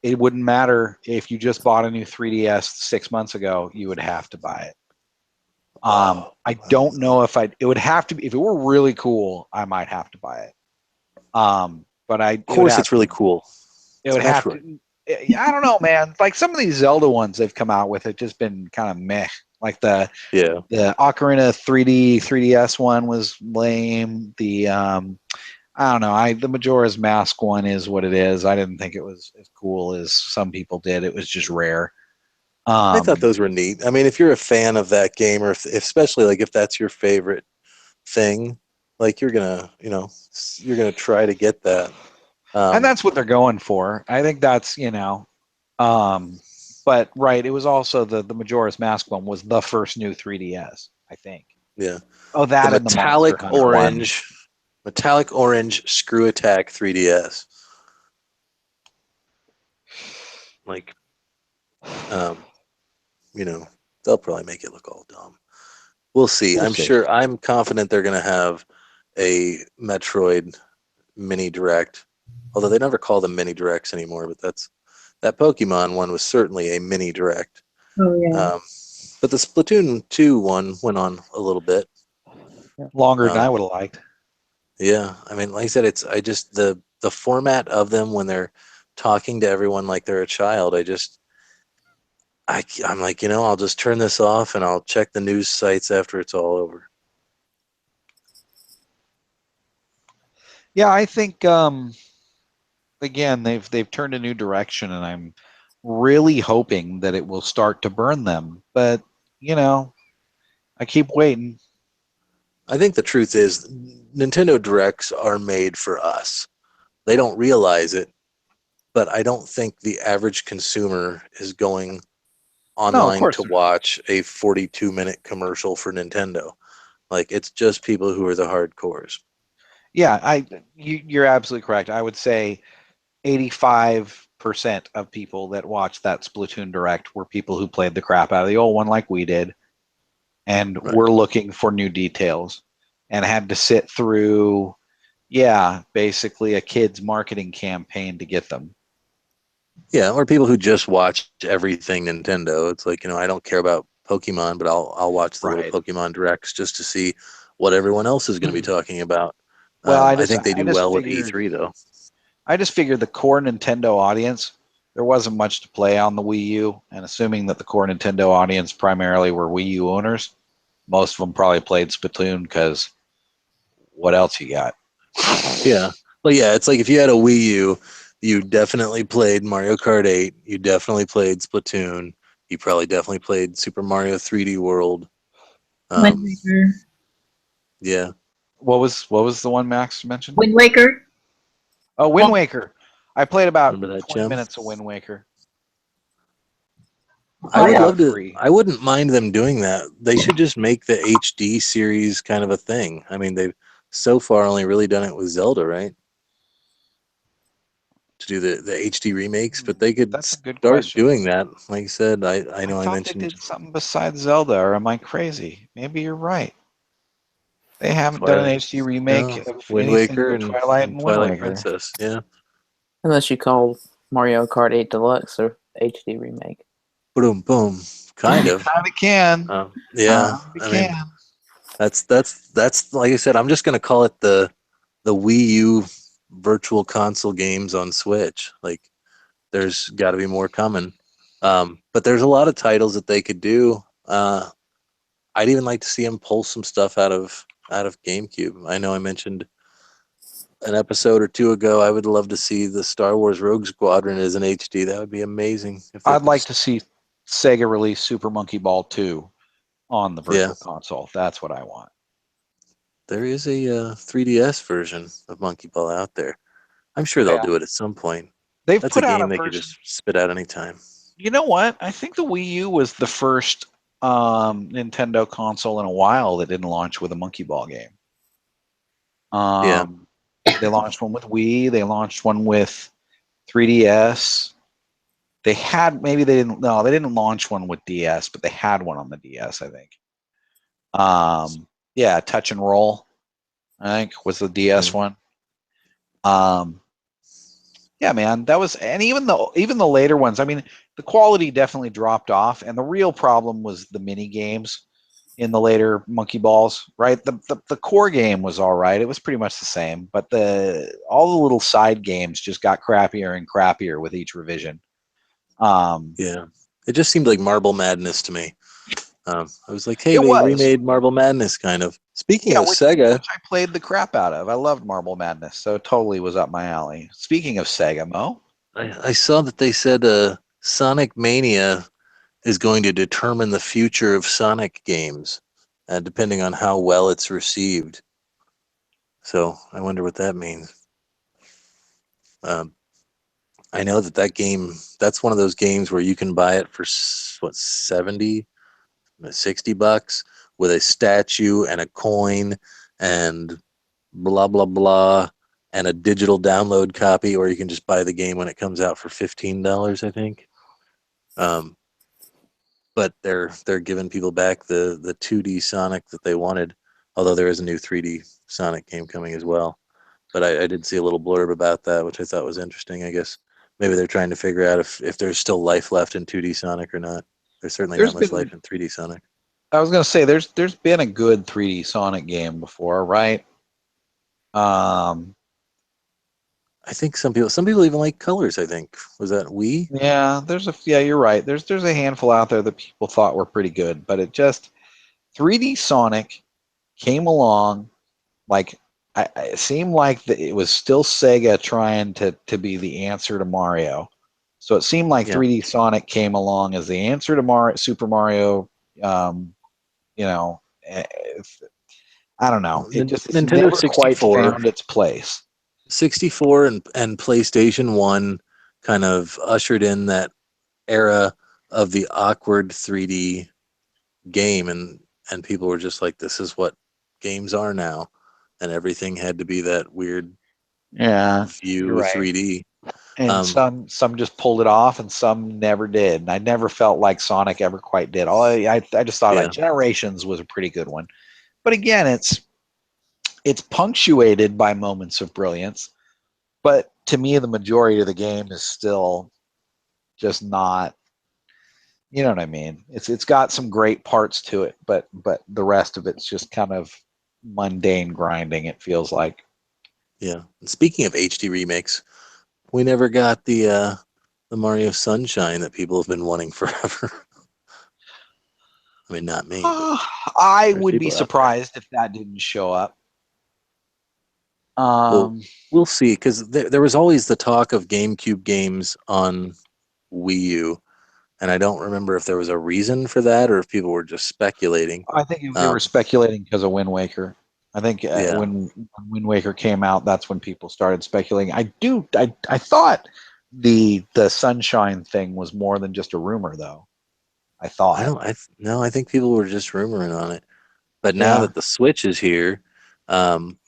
it wouldn't matter if you just bought a new 3DS 6 months ago, you would have to buy it. I don't know if it would have to be, if it were really cool, I might have to buy it. But Of course, it's really cool. It would have to. I don't know, man. Like some of these Zelda ones they've come out with, have just been kind of meh. Like the Ocarina 3DS one was lame. The I don't know. The Majora's Mask one is what it is. I didn't think it was as cool as some people did. It was just rare. I thought those were neat. I mean, if you're a fan of that game, or especially like if that's your favorite thing, like you're gonna try to get that. And that's what they're going for. I think that's but right. It was also the Majora's Mask one was the first new 3DS. I think. Yeah. Oh, that the and the Monster Hunter one. Metallic orange Screw Attack 3DS. Like, they'll probably make it look all dumb. We'll see. I'm confident they're going to have a Metroid mini direct, although they never call them mini directs anymore, but that Pokemon one was certainly a mini direct. Oh yeah. But the Splatoon 2 one went on a little bit longer than I would have liked. Yeah, I mean, like I said, the format of them when they're talking to everyone like they're a child. I'm like, I'll just turn this off and I'll check the news sites after it's all over. Yeah, I think again they've turned a new direction, and I'm really hoping that it will start to burn them. But I keep waiting. I think the truth is, Nintendo Directs are made for us. They don't realize it, but I don't think the average consumer is going online to watch a 42-minute commercial for Nintendo. Like, it's just people who are the hardcores. Yeah, you're absolutely correct. I would say 85% of people that watched that Splatoon Direct were people who played the crap out of the old one like we did, and were looking for new details, and had to sit through, basically a kid's marketing campaign to get them. Yeah, or people who just watch everything Nintendo. It's like, I don't care about Pokemon, but I'll watch the little Pokemon Directs just to see what everyone else is going to be talking about. Well, I think they do well with E3, though. I just figured the core Nintendo audience, there wasn't much to play on the Wii U, and assuming that the core Nintendo audience primarily were Wii U owners, most of them probably played Splatoon, because what else you got? Yeah. Well, yeah, it's like if you had a Wii U, you definitely played Mario Kart 8, you definitely played Splatoon, you probably definitely played Super Mario 3D World. Wind Waker. Yeah. What was the one Max mentioned? Wind Waker. Oh, Wind Waker. I played about 20 Gem? minutes of Wind Waker. I would love to. I wouldn't mind them doing that. They should just make the HD series kind of a thing. I mean, they've so far only really done it with Zelda, right? To do the HD remakes, but they could start doing that. Like I said, I know I mentioned they did something besides Zelda, or am I crazy? Maybe you're right. They haven't done an HD remake of Wind anything Waker but Twilight and Wind Waker. Princess. Yeah. Unless you call Mario Kart 8 Deluxe or HD remake. Boom, boom. Kind of. Kind of can. Yeah. I mean, that's like I said. I'm just gonna call it the Wii U virtual console games on Switch. Like, there's got to be more coming. But there's a lot of titles that they could do. I'd even like to see them pull some stuff out of GameCube. I know I mentioned an episode or two ago, I would love to see the Star Wars Rogue Squadron as an HD. That would be amazing. I'd like to see Sega release Super Monkey Ball 2 on the virtual console. That's what I want. There is a 3DS version of Monkey Ball out there. I'm sure they'll do it at some point. That's a game they could just spit out anytime. You know what? I think the Wii U was the first Nintendo console in a while that didn't launch with a Monkey Ball game. Yeah. They launched one with Wii. They launched one with 3DS. They had maybe they didn't. No, they didn't launch one with DS, but they had one on the DS, I think. Yeah, Touch and Roll, I think was the DS one. Yeah, man, that was, and even the later ones. I mean, the quality definitely dropped off, and the real problem was the mini games in the later Monkey Balls. Right, the core game was all right; it was pretty much the same, but all the little side games just got crappier and crappier with each revision. Yeah, it just seemed like Marble Madness to me. I was like, hey, It they was. remade Marble Madness, kind of. Speaking Yeah, of Sega, which I played the crap out of. I loved Marble Madness, so it totally was up my alley. Speaking of Sega, Mo, I saw that they said Sonic Mania is going to determine the future of Sonic games, depending on how well it's received. So I wonder what that means. Um, I know that game, that's one of those games where you can buy it for what, 70, $60 with a statue and a coin and blah blah blah and a digital download copy, or you can just buy the game when it comes out for $15, I think. But they're giving people back the 2D Sonic that they wanted, although there is a new 3D Sonic game coming as well. But I did see a little blurb about that, which I thought was interesting. I guess maybe they're trying to figure out if there's still life left in 2D Sonic or not. There's certainly there's not much been. life in 3D Sonic. I was gonna say there's been a good 3D Sonic game before, right? I think some people even like Colors. I think was that Wii. Yeah, you're right. There's a handful out there that people thought were pretty good, but it just 3D Sonic came along like it seemed like it was still Sega trying to be the answer to Mario. So it seemed like Yeah. 3D Sonic came along as the answer to Super Mario. Um, you know, I don't know. It's Nintendo never quite 64, found its place. 64 and PlayStation 1 kind of ushered in that era of the awkward 3D game, and people were just like, this is what games are now, and everything had to be that weird Yeah, you're view right. 3D. And some just pulled it off, and some never did. And I never felt like Sonic ever quite did. I just thought Yeah. like Generations was a pretty good one, but again, it's punctuated by moments of brilliance. But to me, the majority of the game is still just not. You know what I mean? It's got some great parts to it, but the rest of it's just kind of mundane grinding. It feels like. Yeah. And speaking of HD remakes, we never got the Mario Sunshine that people have been wanting forever. I mean, not me, but I there's would be people out there. surprised if that didn't show up. Well, we'll see, because there was always the talk of GameCube games on Wii U, and I don't remember if there was a reason for that or if people were just speculating. I think they were speculating because of Wind Waker. I think Yeah. when Wind Waker came out, that's when people started speculating. I thought the Sunshine thing was more than just a rumor, though. I thought. No, I think people were just rumoring on it. But now Yeah. that the Switch is here, um,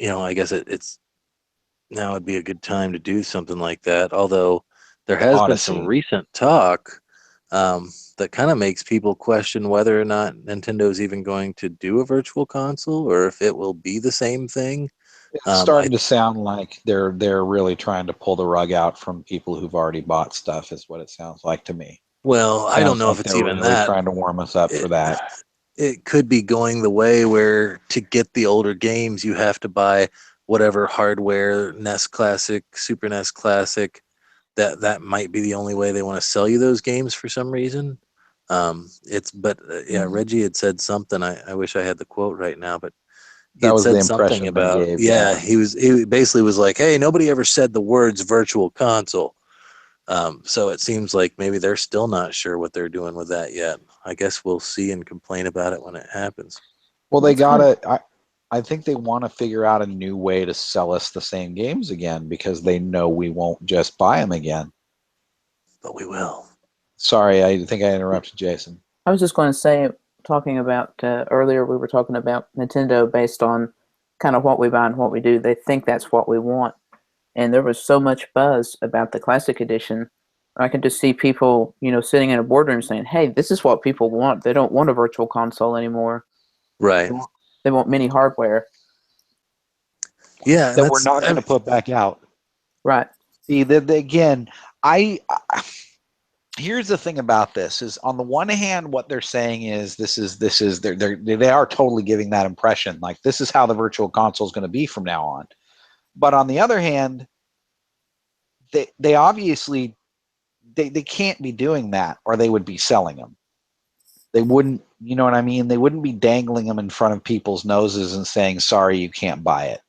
I guess it's now would be a good time to do something like that. Although there has been some Odyssey. recent talk that kind of makes people question whether or not Nintendo's even going to do a virtual console or if it will be the same thing. It's starting to sound like they're really trying to pull the rug out from people who've already bought stuff, is what it sounds like to me. Well, I don't Sounds know if like it's they're even really that. trying to warm us up for It, that. it could be going the way where to get the older games, you have to buy whatever hardware, NES Classic, Super NES Classic. That might be the only way they want to sell you those games for some reason. Yeah, Reggie had said something. I wish I had the quote right now, but he That had was the said something impression they about, gave. yeah, he basically was like, hey, nobody ever said the words virtual console. So it seems like maybe they're still not sure what they're doing with that yet. I guess we'll see and complain about it when it happens. Well, they That's kind of gotta. I think they want to figure out a new way to sell us the same games again because they know we won't just buy them again. But we will. Sorry, I think I interrupted Jason. I was just going to say, talking about earlier, we were talking about Nintendo based on kind of what we buy and what we do. They think that's what we want. And there was so much buzz about the Classic Edition. I could just see people, sitting in a boardroom saying, hey, this is what people want. They don't want a virtual console anymore. Right. They want mini hardware. Yeah. That we're not going to put back out. Right. See, again, here's the thing about this is, on the one hand, what they're saying is they are totally giving that impression, like this is how the virtual console is going to be from now on. But on the other hand, they obviously they can't be doing that, or they would be selling them. They wouldn't, you know what I mean? They wouldn't be dangling them in front of people's noses and saying, sorry, you can't buy it.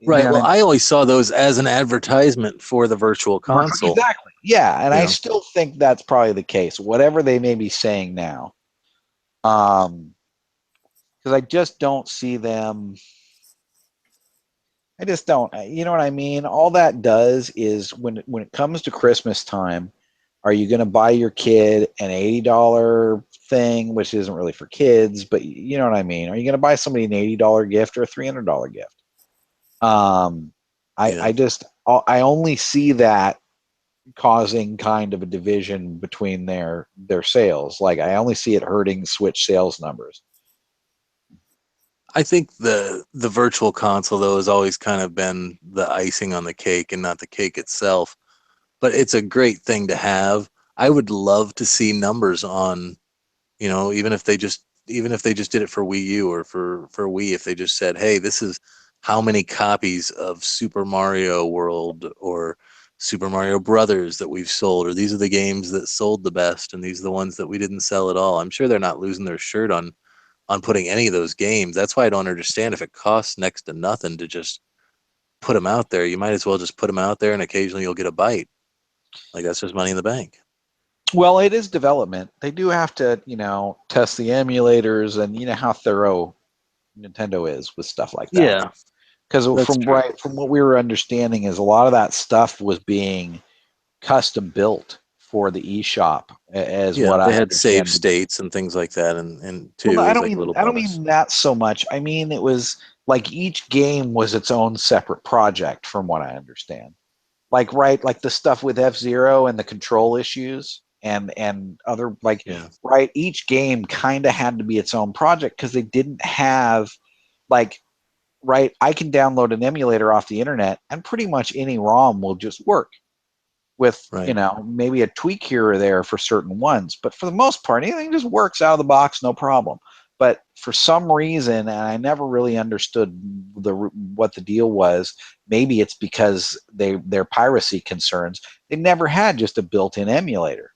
Right. Well, I always saw those as an advertisement for the virtual console. Exactly. Yeah. And I still think that's probably the case, whatever they may be saying now. Because I just don't see them. I just don't. You know what I mean? All that does is, when it comes to Christmas time, are you going to buy your kid an $80 thing, which isn't really for kids, but you know what I mean? Are you going to buy somebody an $80 gift or a $300 gift? I only see that causing kind of a division between their sales. Like, I only see it hurting Switch sales numbers. I think the virtual console, though, has always kind of been the icing on the cake and not the cake itself. But it's a great thing to have. I would love to see numbers on, even if they just did it for Wii U or for Wii, if they just said, hey, this is how many copies of Super Mario World or Super Mario Brothers that we've sold, or these are the games that sold the best and these are the ones that we didn't sell at all. I'm sure they're not losing their shirt on putting any of those games. That's why I don't understand, if it costs next to nothing to just put them out there, you might as well just put them out there and occasionally you'll get a bite. Like, that's just money in the bank. Well, it is development. They do have to, test the emulators, and how thorough Nintendo is with stuff like that. Yeah. Because from what we were understanding is, a lot of that stuff was being custom built for the eShop, as what they I had understand. save states and things like that, and too. Well, no, it was like a little bonus. I don't mean that so much. I mean, it was like each game was its own separate project, from what I understand. Like the stuff with F-Zero and the control issues and other, each game kind of had to be its own project, because they didn't have, I can download an emulator off the internet and pretty much any ROM will just work with, maybe a tweak here or there for certain ones. But for the most part, anything just works out of the box, no problem. But for some reason, and I never really understood what the deal was, maybe it's because their piracy concerns, they never had just a built-in emulator.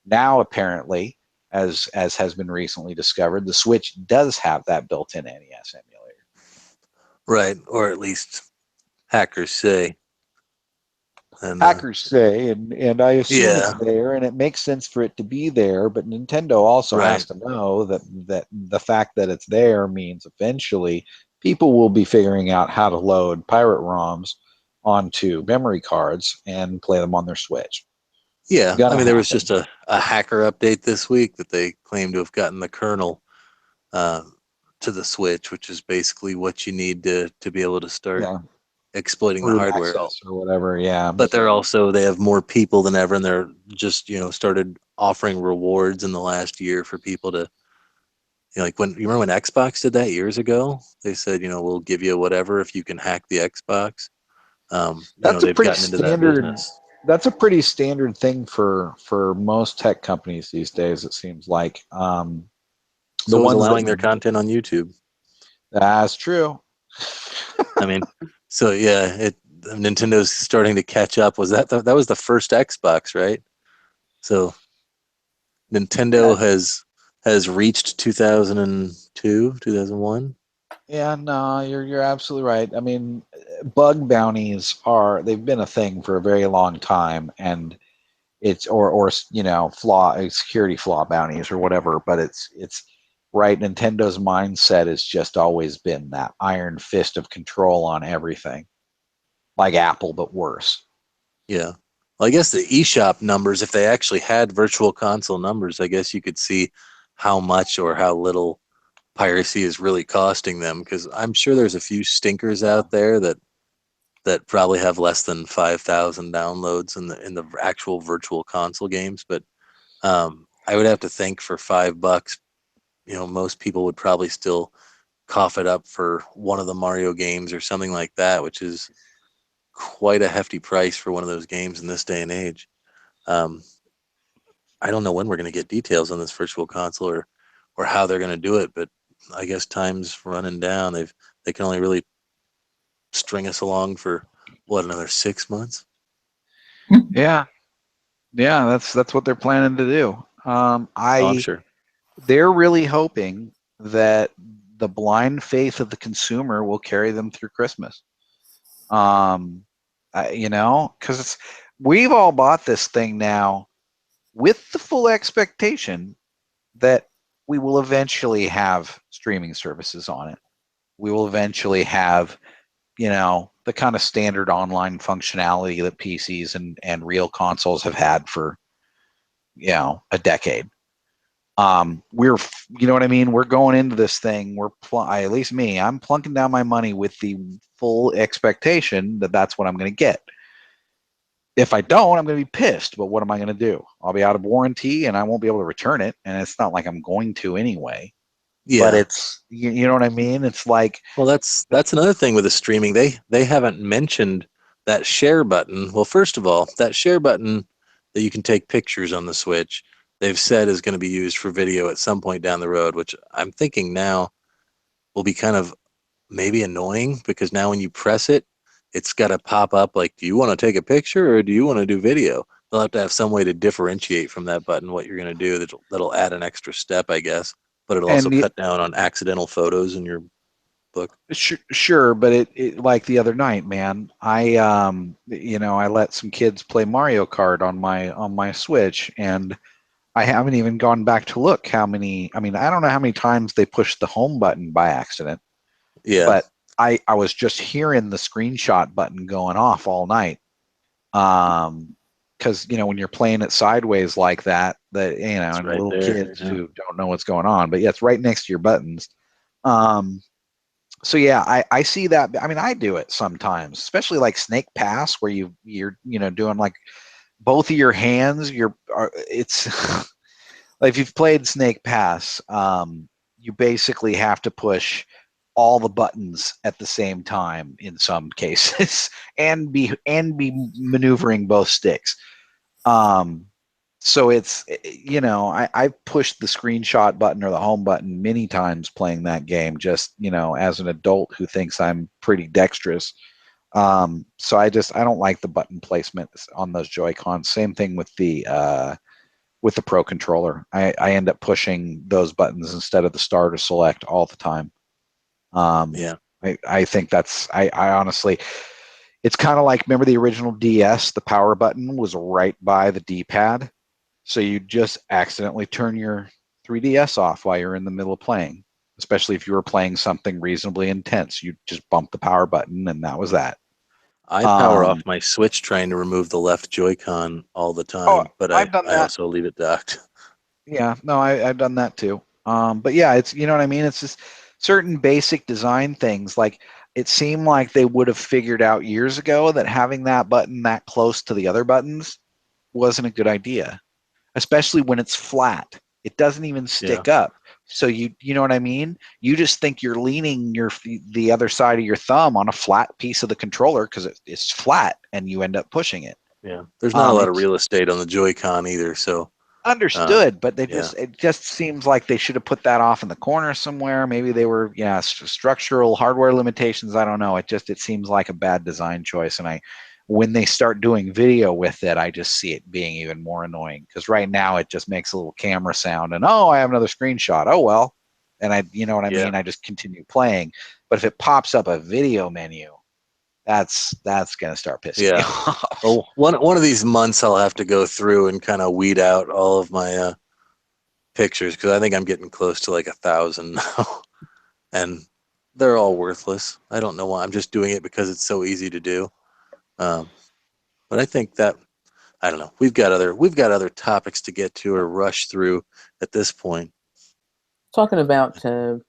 Now, apparently, as has been recently discovered, the Switch does have that built-in NES emulator. Right, or at least hackers say. And, hackers say, and I assume it's there, and it makes sense for it to be there. But Nintendo also has to know that the fact that it's there means eventually people will be figuring out how to load pirate ROMs onto memory cards and play them on their Switch. Yeah, I mean, there was just a hacker update this week that they claim to have gotten the kernel to the Switch, which is basically what you need to be able to start exploiting the hardware or whatever. Yeah, but they have more people than ever, and they're just started offering rewards in the last year for people to, like, when you remember when Xbox did that years ago, they said, we'll give you whatever if you can hack the Xbox. That's they've gotten into that business. That's a pretty standard thing for most tech companies these days, it seems like. The ones allowing their content on YouTube. That's true. I mean, so yeah, Nintendo's starting to catch up. Was that was the first Xbox, right? So Nintendo has reached 2002, 2001. Yeah, no, you're absolutely right. I mean, bug bounties they've been a thing for a very long time, and it's or security flaw bounties or whatever. But it's right. Nintendo's mindset has just always been that iron fist of control on everything, like Apple, but worse. Yeah. Well, I guess the eShop numbers, if they actually had virtual console numbers, I guess you could see how much or how little piracy is really costing them. Because I'm sure there's a few stinkers out there that probably have less than 5,000 downloads in the actual virtual console games. But I would have to think for $5, most people would probably still cough it up for one of the Mario games or something like that, which is quite a hefty price for one of those games in this day and age. Um, I don't know when we're going to get details on this virtual console or how they're going to do it, but I guess time's running down. They can only really string us along for what, another 6 months? Yeah, yeah, that's what they're planning to do. Oh, I'm sure. They're really hoping that the blind faith of the consumer will carry them through Christmas. Because we've all bought this thing now with the full expectation that we will eventually have streaming services on it. We will eventually have, the kind of standard online functionality that PCs and real consoles have had for, a decade. We're, you know what I mean? We're going into this thing. At least me, I'm plunking down my money with the full expectation that that's what I'm going to get. If I don't, I'm going to be pissed. But what am I going to do? I'll be out of warranty and I won't be able to return it. And it's not like I'm going to anyway. Yeah. But it's, you know what I mean? It's like, well, that's another thing with the streaming. They haven't mentioned that share button. Well, first of all, that share button that you can take pictures on the Switch, they've said is going to be used for video at some point down the road, which I'm thinking now will be kind of maybe annoying because now when you press it, it's got to pop up like, do you want to take a picture or do you want to do video? They'll have to have some way to differentiate from that button what you're going to do. That'll add an extra step, I guess, but it'll also and cut down on accidental photos in your book. sure, but it like the other night, man, I let some kids play Mario Kart on my Switch, and I haven't even gone back to look how many. I mean, I don't know how many times they pushed the home button by accident, Yeah. but I was just hearing the screenshot button going off all night. Because when you're playing it sideways like that, It's and right little there. kids who don't know what's going on, but yeah, it's right next to your buttons. Um, so yeah, I see that. I mean, I do it sometimes, especially like Snake Pass, where you're doing like both of your hands. It's like if you've played Snake Pass, you basically have to push all the buttons at the same time in some cases, and be maneuvering both sticks. Um, so it's I've pushed the screenshot button or the home button many times playing that game, just as an adult who thinks I'm pretty dexterous. So I don't like the button placement on those Joy-Cons. Same thing with the Pro controller. I end up pushing those buttons instead of the star to select all the time. Yeah. I think I honestly, it's kind of like, remember the original DS, the power button was right by the D-pad. So you just accidentally turn your 3DS off while you're in the middle of playing, especially if you were playing something reasonably intense. You just bump the power button, and that was that. I power off my Switch trying to remove the left Joy-Con all the Oh, time, but I've done I that. also leave it docked. Yeah, no, I've done that too. But yeah, it's, you know what I mean? It's just certain basic design things. Like, it seemed like they would have figured out years ago that having that button that close to the other buttons wasn't a good idea, especially when it's flat. It doesn't even Yeah. stick up. So you know what I mean? You just think you're leaning the other side of your thumb on a flat piece of the controller because it's flat, and you end up pushing it. Yeah. There's not a lot of It's real estate on the Joy-Con either, so understood, but yeah. it just seems like they should have put that off in the corner somewhere. Maybe they were, structural hardware limitations. I don't know. It seems like a bad design choice, and when they start doing video with it, I just see it being even more annoying, because right now it just makes a little camera sound and, oh, I have another screenshot. Oh well, and you know what I Yeah. mean. I just continue playing. But if it pops up a video menu, that's gonna start pissing me Yeah. off. Well, one of these months I'll have to go through and kind of weed out all of my pictures because I think I'm getting close to like 1,000 now, and they're all worthless. I don't know why. I'm just doing it because it's so easy to do. But I think I don't know. We've got other topics to get to or rush through at this point. Talking about the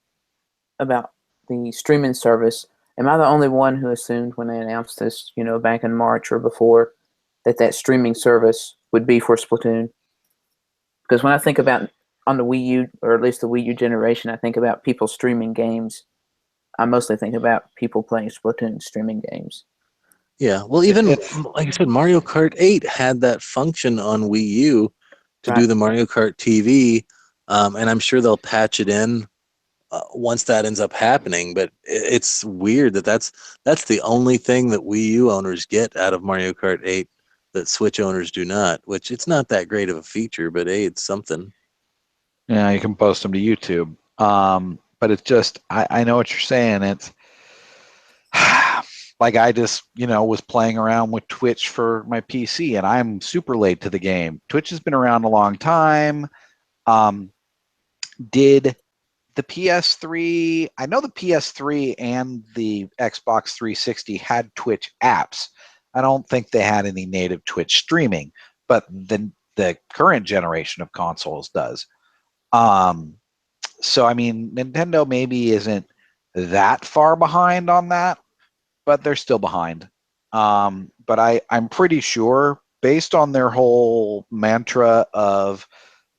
streaming service, am I the only one who assumed when they announced this, back in March or before, that streaming service would be for Splatoon? Because when I think about on the Wii U, or at least the Wii U generation, I think about people streaming games. I mostly think about people playing Splatoon streaming games. Yeah, well, even like I said, Mario Kart 8 had that function on Wii U to do Right. the Mario Kart TV, and I'm sure they'll patch it in once that ends up happening. But it's weird that that's the only thing that Wii U owners get out of Mario Kart 8 that Switch owners do not. Which it's not that great of a feature, but hey, it's something. Yeah, you can post them to YouTube. But it's just, I know what you're saying. It's like I just, was playing around with Twitch for my PC, and I'm super late to the game. Twitch has been around a long time. Did the PS3, I know the PS3 and the Xbox 360 had Twitch apps. I don't think they had any native Twitch streaming, but the current generation of consoles does. So I mean, Nintendo maybe isn't that far behind on that, but they're still behind. But I'm pretty sure, based on their whole mantra of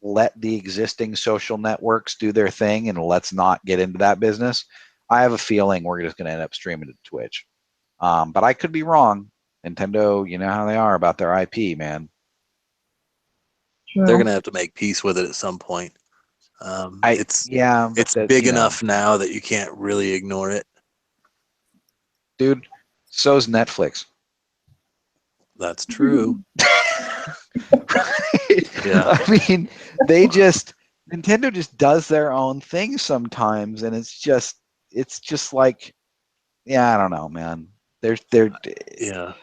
let the existing social networks do their thing and let's not get into that business, I have a feeling we're just going to end up streaming to Twitch. But I could be wrong. Nintendo, you know how they are about their IP, man. True. They're gonna have to make peace with it at some point. It's big enough now that you can't really ignore it. Dude, so's Netflix. That's true. Yeah. I mean, Nintendo just does their own thing sometimes, and it's just like, yeah, I don't know, man. Yeah.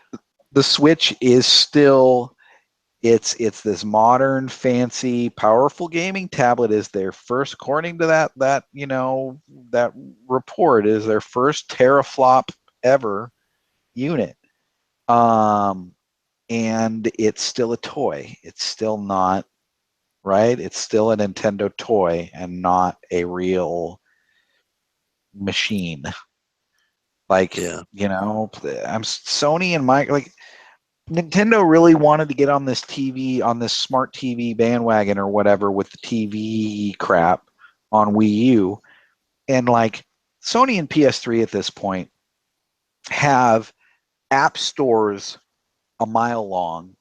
The Switch is still, it's this modern, fancy, powerful gaming tablet is their first, according to that report, is their first teraflop ever unit. And it's still a toy. It's still not, right? It's still a Nintendo toy and not a real machine. Like, Yeah. I'm Sony and Nintendo really wanted to get on this smart TV bandwagon or whatever with the TV crap on Wii U. And like Sony and PS3 at this point have app stores a mile long.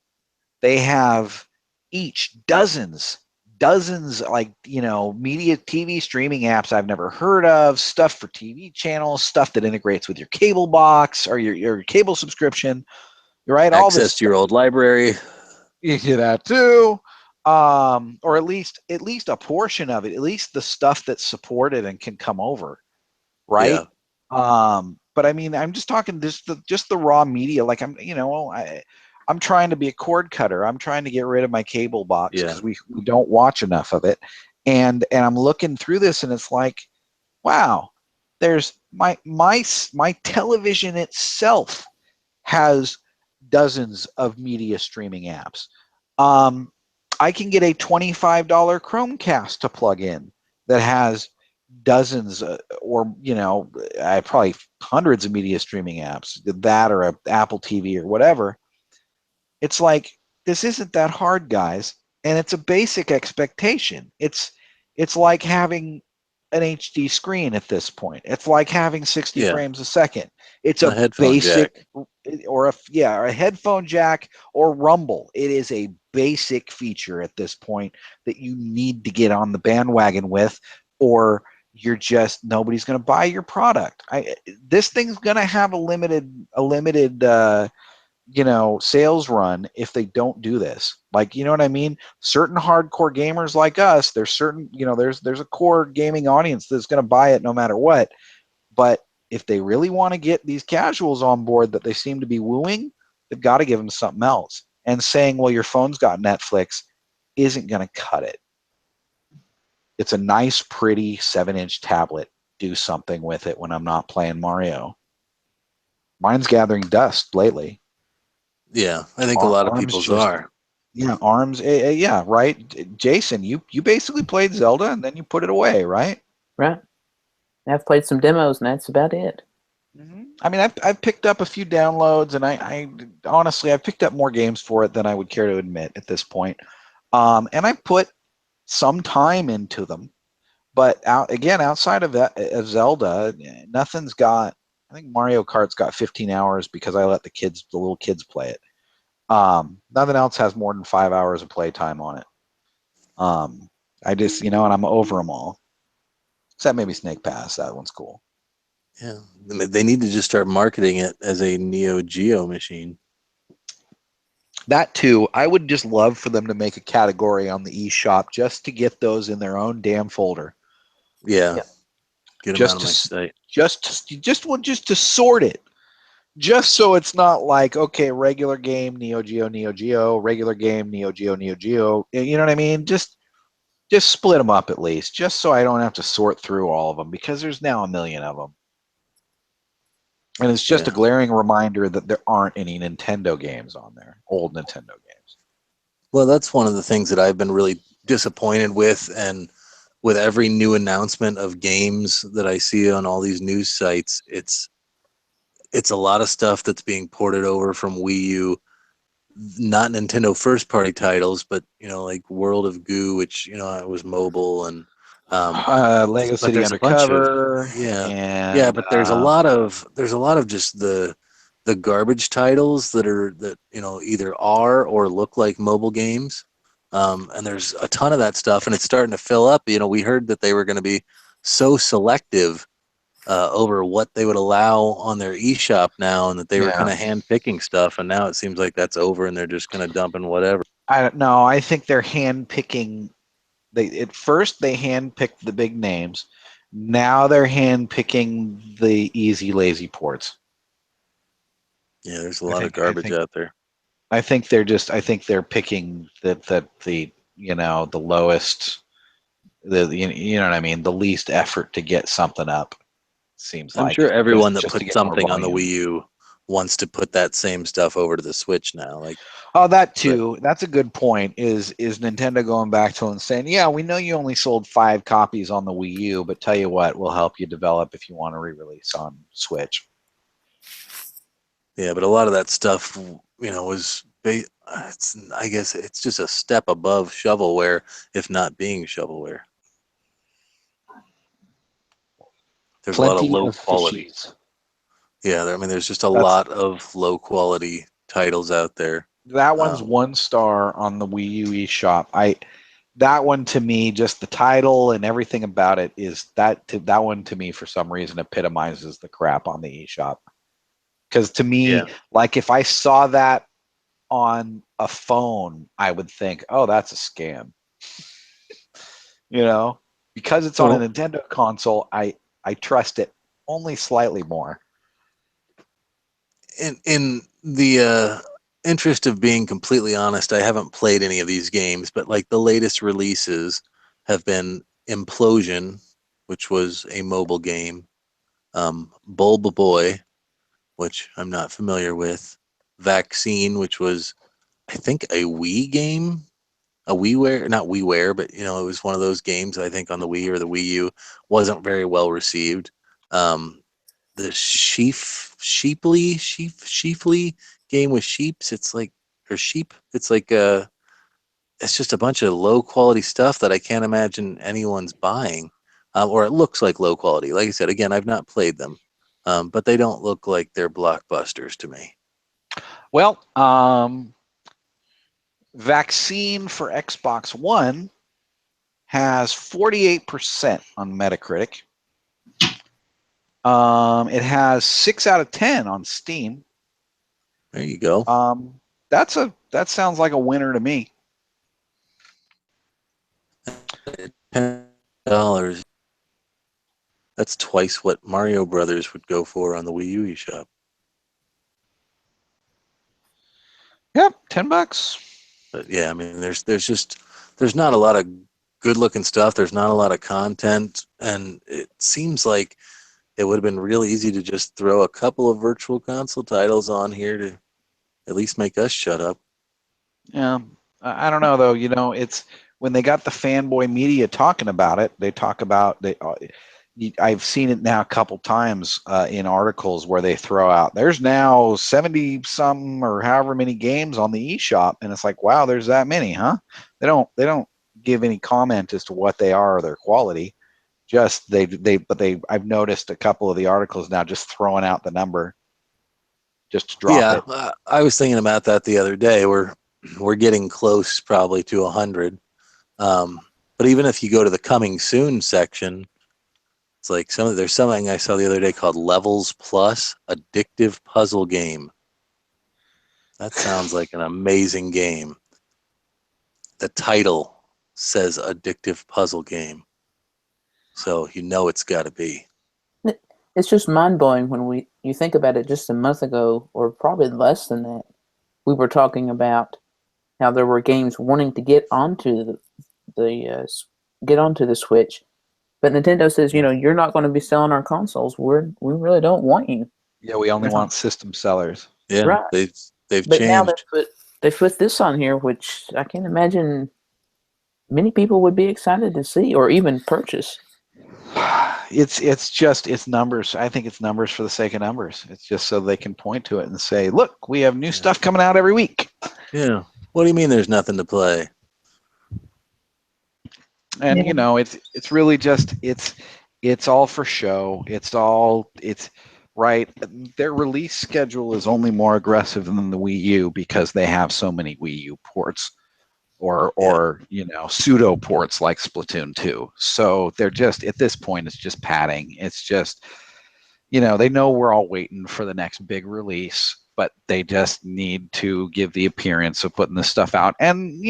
They have each dozens like media TV streaming apps I've never heard of, stuff for TV channels, stuff that integrates with your cable box or your cable subscription, right? All this Access to your old library. You do that too. Or at least a portion of it, at least the stuff that's supported and can come over, right? Yeah. But I mean, I'm just talking just the raw media. Like I'm trying to be a cord cutter. I'm trying to get rid of my cable box because we don't watch enough of it. And I'm looking through this, and it's like, wow, there's my television itself has dozens of media streaming apps. I can get a $25 Chromecast to plug in that has dozens or probably hundreds of media streaming apps, that or a Apple TV or whatever. It's like, this isn't that hard, guys, and it's a basic expectation. It's like having an HD screen at this point. It's like having 60 frames a second. It's a headphone basic jack. or a headphone jack or rumble. It is a basic feature at this point that you need to get on the bandwagon with, or nobody's going to buy your product. This thing's going to have a limited sales run if they don't do this. Like, you know what I mean? Certain hardcore gamers like us, there's certain, there's a core gaming audience that's going to buy it no matter what. But if they really want to get these casuals on board that they seem to be wooing, they've got to give them something else. And saying, well, your phone's got Netflix isn't going to cut it. It's a nice, pretty 7-inch tablet. Do something with it when I'm not playing Mario. Mine's gathering dust lately. Yeah, I think a lot of people's are. Yeah, ARMS. Yeah, right. Jason, you basically played Zelda and then you put it away, right? Right. I've played some demos, and that's about it. I mean, I've picked up a few downloads, and I honestly I've picked up more games for it than I would care to admit at this point. And I put some time into them, but outside of that, of Zelda, nothing's got. I think Mario Kart's got 15 hours because I let the little kids play it. Nothing else has more than 5 hours of playtime on it. I just, and I'm over them all. Except maybe Snake Pass. That one's cool. Yeah, they need to just start marketing it as a Neo Geo machine. That too, I would just love for them to make a category on the eShop just to get those in their own damn folder. Yeah, Yep. get them Just out of my site. just to sort it. Just so it's not like, okay, regular game, Neo Geo, regular game, Neo Geo. You know what I mean? Just split them up at least, just so I don't have to sort through all of them because there's now a million of them. And it's just a Yeah. glaring reminder that there aren't any Nintendo games on there, old Nintendo games. Well, that's one of the things that I've been really disappointed with, and with every new announcement of games that I see on all these news sites, it's a lot of stuff that's being ported over from Wii U, not Nintendo first party titles, but like World of Goo, which it was mobile, and Lego but City there's a bunch of Undercover, yeah, and but there's a lot of just the garbage titles that either are or look like mobile games. And there's a ton of that stuff, and it's starting to fill up. We heard that they were going to be so selective over what they would allow on their eShop now, and that they were kind yeah. of hand picking stuff. And now it seems like that's over, and they're just kind of dumping whatever. I don't know. I think they're hand picking. At first they hand picked the big names. Now they're hand picking the easy, lazy ports. Yeah, there's a I lot of think I garbage think out there. I think they're picking the the lowest, you know what I mean, the least effort to get something up. Seems I'm sure like just everyone that just to put get more something on the volume. Wii U wants to put that same stuff over to the Switch now. Oh, that But too. That's a good point. Is Nintendo going back to and saying, "Yeah, we know you only sold 5 copies on the Wii U, but tell you what, we'll help you develop if you want to re-release on Switch." yeah, but a lot of that stuff, was I guess it's just a step above shovelware, if not being shovelware. There's a lot of Plenty low of quality. fishies. Yeah, there's just a That's lot of low quality titles out there. that one's 1 star on the Wii U eShop. That one to me, just the title and everything about it that one to me for some reason epitomizes the crap on the eShop. Because to me, Yeah. like if I saw that on a phone, I would think, "Oh, that's a scam." Because it's on a Well, Nintendo console, I trust it only slightly more. in the interest of being completely honest, I haven't played any of these games, but like the latest releases have been Implosion, which was a mobile game, Bulb Boy, which I'm not familiar with, Vaccine, which was I think a Wii game, a WiiWare, not WiiWare, but it was one of those games I think on the Wii or the Wii U, wasn't very well received. The Sheeply game with sheeps, it's like or sheep, it's like it's just a bunch of low quality stuff that I can't imagine anyone's buying, or it looks like low quality. Like I said, again, I've not played them, but they don't look like they're blockbusters to me. Well, Vaccine for Xbox One has 48% on Metacritic. It has 6 out of 10 on Steam. There you go. That sounds like a winner to me. $10. That's twice what Mario Brothers would go for on the Wii U eShop. Yep, $10. But yeah, I mean, there's not a lot of good looking stuff. There's not a lot of content, and it seems like it would have been real easy to just throw a couple of virtual console titles on here to at least make us shut up. Yeah. I don't know though. It's when they got the fanboy media talking about it. They talk about they. I've seen it now a couple times in articles where they throw out there's now 70 some or however many games on the eShop, and it's like, wow, there's that many, huh? They don't give any comment as to what they are or their quality. Just I've noticed a couple of the articles now just throwing out the number just to drop Yeah, it. I was thinking about that the other day. We're getting close probably to 100. But even if you go to the coming soon section, it's like there's something I saw the other day called Levels Plus Addictive Puzzle Game. That sounds like an amazing game. The title says Addictive Puzzle Game. So you know it's got to be. It's just mind blowing when you think about it. Just a month ago, or probably less than that, we were talking about how there were games wanting to get onto the Switch, but Nintendo says, you're not going to be selling our consoles. We really don't want you. Yeah, we only want system sellers. Yeah, Right. they've But now changed. they put this on here, which I can't imagine many people would be excited to see or even purchase. It's numbers. I think it's numbers for the sake of numbers. It's just so they can point to it and say, look, we have new stuff coming out every week. Yeah. What do you mean there's nothing to play? And Yeah. it's really just it's all for show. It's right. Their release schedule is only more aggressive than the Wii U because they have so many Wii U ports or pseudo ports like Splatoon 2. So they're just at this point it's just padding. It's just they know we're all waiting for the next big release, but they just need to give the appearance of putting this stuff out. And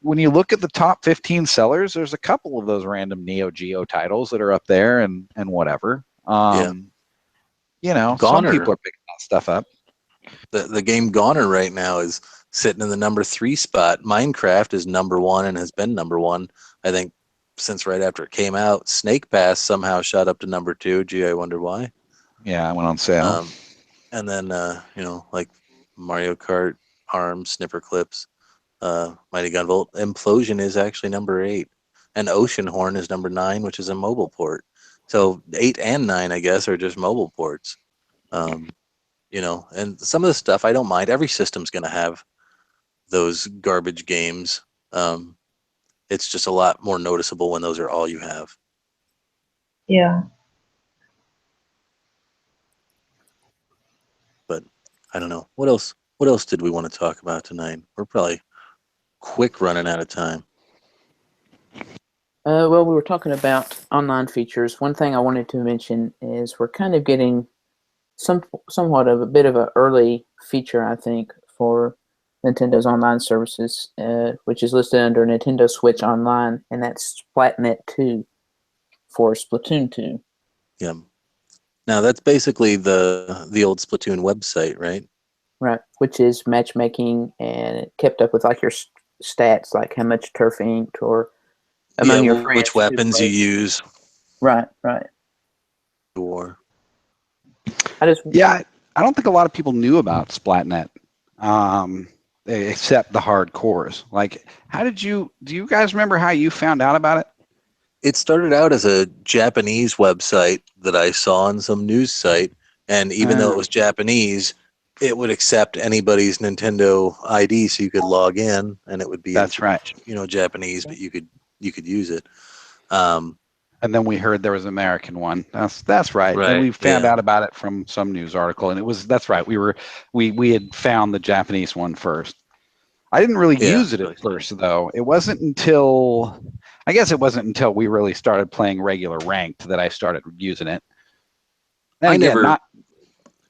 when you look at the top 15 sellers, there's a couple of those random Neo Geo titles that are up there and whatever. Some Goner. people are picking that stuff up. The game Goner right now is sitting in the number 3 spot. Minecraft is number 1 and has been number 1, I think, since right after it came out. Snake Pass somehow shot up to number 2. Gee, I wonder why. Yeah, I went on sale. And then like Mario Kart, ARMS, Snipper Clips, Mighty Gunvolt. Implosion is actually number 8, and Ocean Horn is number 9, which is a mobile port. So 8 and 9, I guess, are just mobile ports. And some of the stuff I don't mind. Every system's going to have those garbage games. It's just a lot more noticeable when those are all you have. Yeah. But I don't know. What else did we want to talk about tonight? We're probably quick running out of time. Well, we were talking about online features. One thing I wanted to mention is we're kind of getting somewhat of a bit of an early feature, I think, for Nintendo's online services, which is listed under Nintendo Switch Online, and that's SplatNet 2 for Splatoon 2. Yeah. Now that's basically the old Splatoon website, right? Right, which is matchmaking and it kept up with like your stats, like how much turf inked or among your friends. Which weapons you use. Right. Or I don't think a lot of people knew about SplatNet, except the hardcores. Like, do you guys remember how you found out about it? It started out as a Japanese website that I saw on some news site, and even though it was Japanese, it would accept anybody's Nintendo ID, so you could log in, and it would be Japanese, but you could use it. And then we heard there was an American one. That's right. And we found out about it from some news article, and that's right. We had found the Japanese one first. I didn't really use it at first, though. It wasn't until we really started playing regular ranked that I started using it. And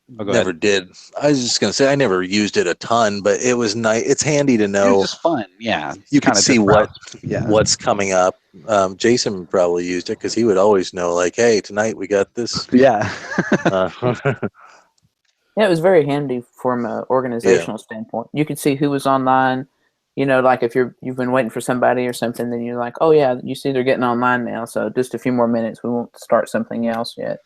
never did. I was just gonna say I never used it a ton, but it was nice. It's handy to know. It was just fun. Yeah, you can see what's coming up. Jason probably used it because he would always know, like, hey, tonight we got this. Yeah. Yeah, it was very handy from an organizational standpoint. You could see who was online. Like if you've been waiting for somebody or something, then you're like, oh yeah, you see they're getting online now. So just a few more minutes, we won't start something else yet.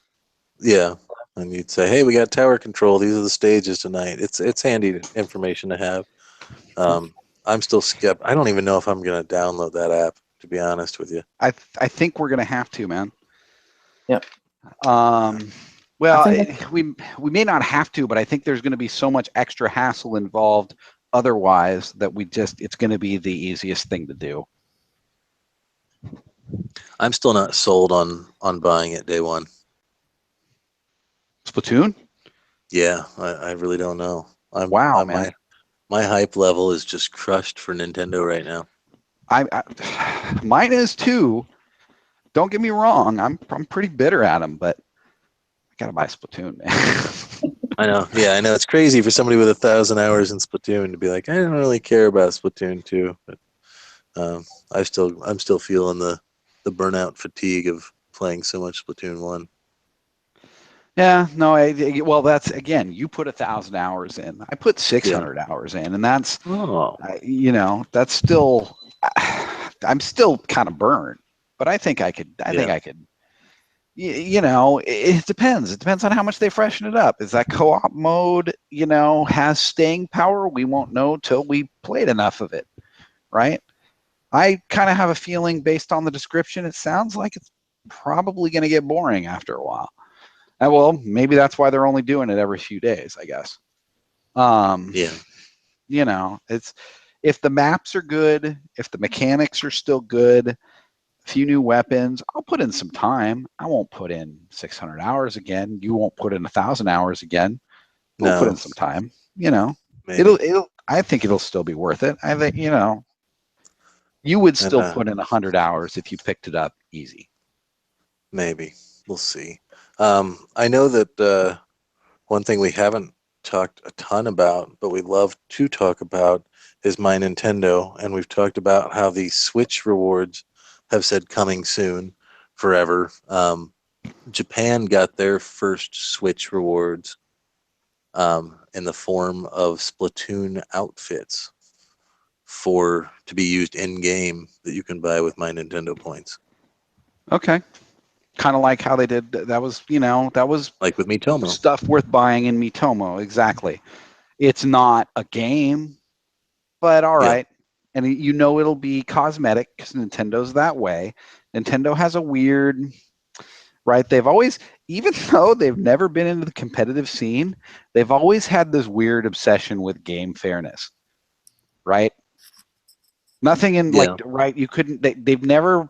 Yeah, and you'd say, hey, we got tower control. These are the stages tonight. It's handy information to have. I'm still skeptical. I don't even know if I'm going to download that app, to be honest with you. I think we're gonna have to, man. Yep. Well, I think we may not have to, but I think there's going to be so much extra hassle involved otherwise that it's going to be the easiest thing to do. I'm still not sold on buying it day one. Splatoon? Yeah, I really don't know. Wow, man. My hype level is just crushed for Nintendo right now. Mine is too. Don't get me wrong. I'm pretty bitter at them, but I gotta buy Splatoon, man. I know. Yeah, I know. It's crazy for somebody with 1,000 hours in Splatoon to be like, I don't really care about Splatoon 2. But I'm still feeling the burnout fatigue of playing so much Splatoon 1. Yeah, no. Well, that's again. You put 1,000 hours in. I put 600 hours in, and that's that's still. I'm still kind of burned, but I think I could. I think I could. It depends. It depends on how much they freshen it up. Is that co-op mode, has staying power? We won't know till we played enough of it, right? I kind of have a feeling based on the description, it sounds like it's probably going to get boring after a while. Well, maybe that's why they're only doing it every few days, I guess. It's if the maps are good, if the mechanics are still good, a few new weapons, I'll put in some time. I won't put in 600 hours again. You won't put in 1,000 hours again. We'll put in some time. Maybe. I think it'll still be worth it. I think you would still put in 100 hours if you picked it up easy. Maybe. We'll see. I know that one thing we haven't talked a ton about, but we love to talk about, is My Nintendo, and we've talked about how the Switch rewards have said coming soon, forever. Japan got their first Switch rewards in the form of Splatoon outfits to be used in game that you can buy with My Nintendo points. Okay. Kind of like how they did. That was like with Miitomo. Stuff worth buying in Miitomo. Exactly. It's not a game, but all right. And it'll be cosmetic because Nintendo's that way. Nintendo has a weird, right? They've always, even though they've never been into the competitive scene, they've always had this weird obsession with game fairness, right? Nothing in right. You couldn't. They've never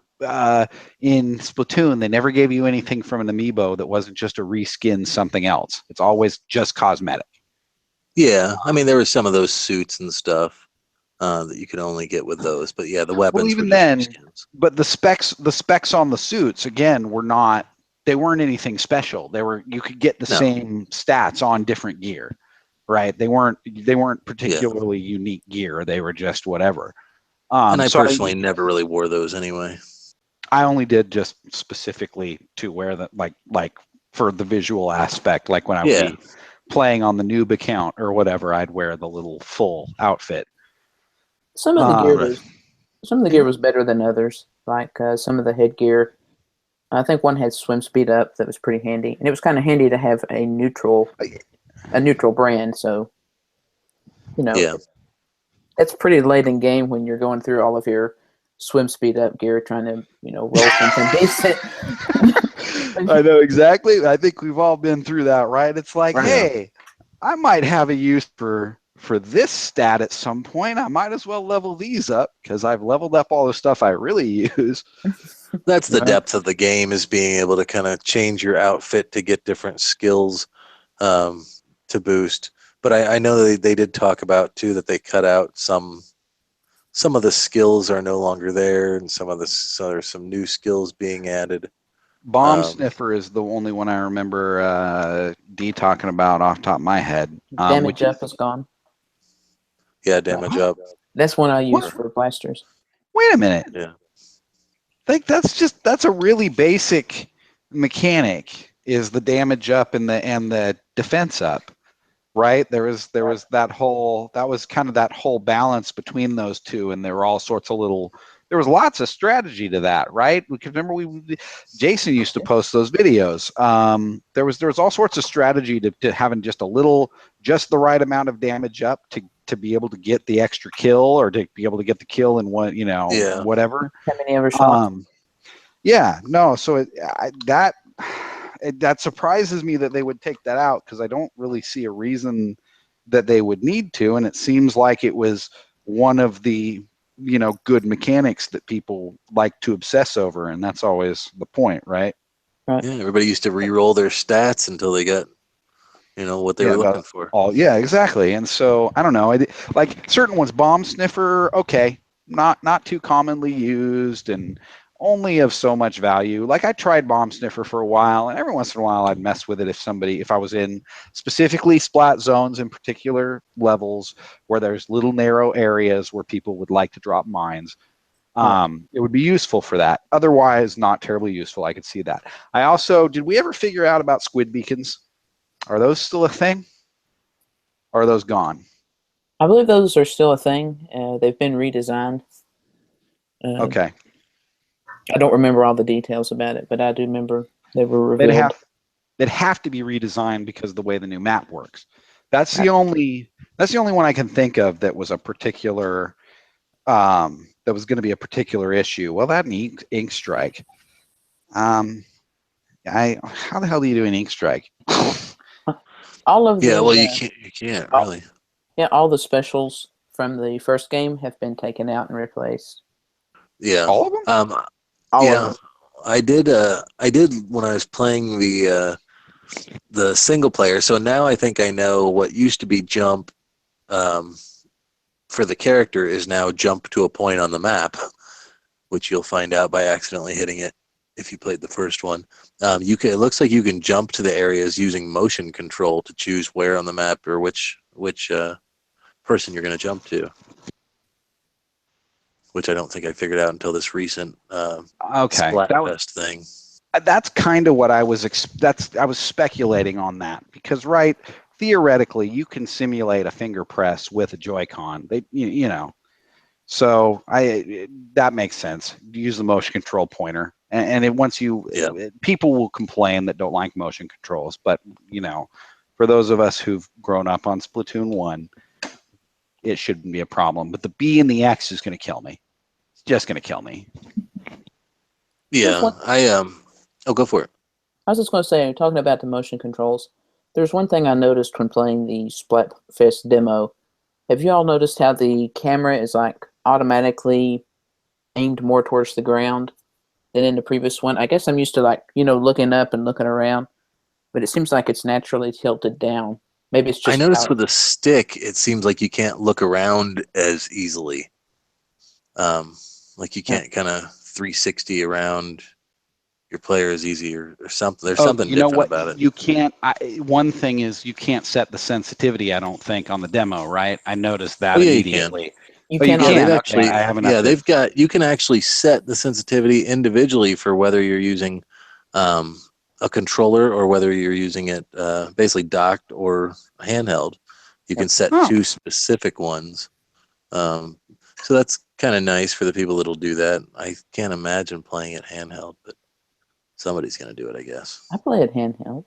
in Splatoon. They never gave you anything from an amiibo that wasn't just a reskin something else. It's always just cosmetic. Yeah, I mean there were some of those suits and stuff that you could only get with those, but yeah, the weapons. Well, even were then, reskins. But the specs on the suits again were not. They weren't anything special. You could get the same stats on different gear, right? They weren't particularly unique gear. They were just whatever. And I personally never really wore those anyway. I only did just specifically to wear that, like for the visual aspect. Like when I would be playing on the noob account or whatever, I'd wear the little full outfit. Some of the gear was better than others. Like some of the headgear, I think one had swim speed up that was pretty handy, and it was kind of handy to have a neutral brand. So, it's pretty late in game when you're going through all of your swim speed up gear trying to roll something decent. I know exactly. I think we've all been through that, right? It's like, hey, I might have a use for this stat at some point. I might as well level these up because I've leveled up all the stuff I really use. That's the depth of the game, is being able to kind of change your outfit to get different skills to boost. But I know they did talk about too that they cut out some of the skills are no longer there, and there's some new skills being added. Bomb sniffer is the only one I remember D talking about off the top of my head. Damage up is gone. Yeah, damage up. That's one I use for blasters. Wait a minute. Yeah. I think that's a really basic mechanic, is the damage up and the defense up. Right? There was that was kind of that whole balance between those two, and there were all sorts of there was lots of strategy to that, right? Because remember Jason used to post those videos. There was all sorts of strategy to having just the right amount of damage up to be able to get the extra kill or to be able to get the kill in one, Yeah. whatever. How many ever shots? Yeah, no. So that surprises me that they would take that out, because I don't really see a reason that they would need to, and it seems like it was one of the good mechanics that people like to obsess over, and that's always the point, right? Right. Yeah, everybody used to re-roll their stats until they got, what they were looking for. Yeah, exactly. And so I don't know. Like certain ones, bomb sniffer, okay, not too commonly used and only of so much value. Like I tried bomb sniffer for a while, and every once in a while I'd mess with it if I was in specifically splat zones in particular levels where there's little narrow areas where people would like to drop mines. It would be useful for that. Otherwise, not terribly useful. I could see that. Did we ever figure out about squid beacons? Are those still a thing? Or are those gone? I believe those are still a thing. They've been redesigned. Okay. I don't remember all the details about it, but I do remember they were They'd revealed. have to be redesigned because of the way the new map works. That's the only one I can think of that was a particular that was going to be a particular issue. Well, that and ink strike. How the hell do you do an ink strike? All of Yeah, the well, you can't really. all the specials from the first game have been taken out and replaced. Yeah. All of them? All Yeah, of them. I did when I was playing the single player. So now I think I know what used to be jump for the character is now jump to a point on the map, which you'll find out by accidentally hitting it if you played the first one. It looks like you can jump to the areas using motion control to choose where on the map or which person you're going to jump to, which I don't think I figured out until this recent Okay. Splatfest thing. That's kind of what I was speculating on that, because theoretically you can simulate a finger press with a Joy-Con. So that makes sense. You use the motion control pointer, and people will complain that don't like motion controls, but for those of us who've grown up on Splatoon 1, it shouldn't be a problem. But the B and the X is going to kill me. It's just going to kill me. Yeah, go for it. I was just going to say, talking about the motion controls, there's one thing I noticed when playing the Splatfest demo. Have you all noticed how the camera is like automatically aimed more towards the ground than in the previous one? I guess I'm used to looking up and looking around, but it seems like it's naturally tilted down. Maybe it's just I noticed with a stick, it seems like you can't look around as easily. Like you can't kind of 360 around your player as easy or something. There's something different about it. You can't. One thing is you can't set the sensitivity, I don't think, on the demo, right? I noticed that immediately. You can. can. I haven't. Yeah, you can actually set the sensitivity individually for whether you're using a controller or whether you're using it basically docked or handheld. You can set two specific ones. So that's kind of nice for the people that'll do that. I can't imagine playing it handheld, but somebody's going to do it, I guess. I play it handheld.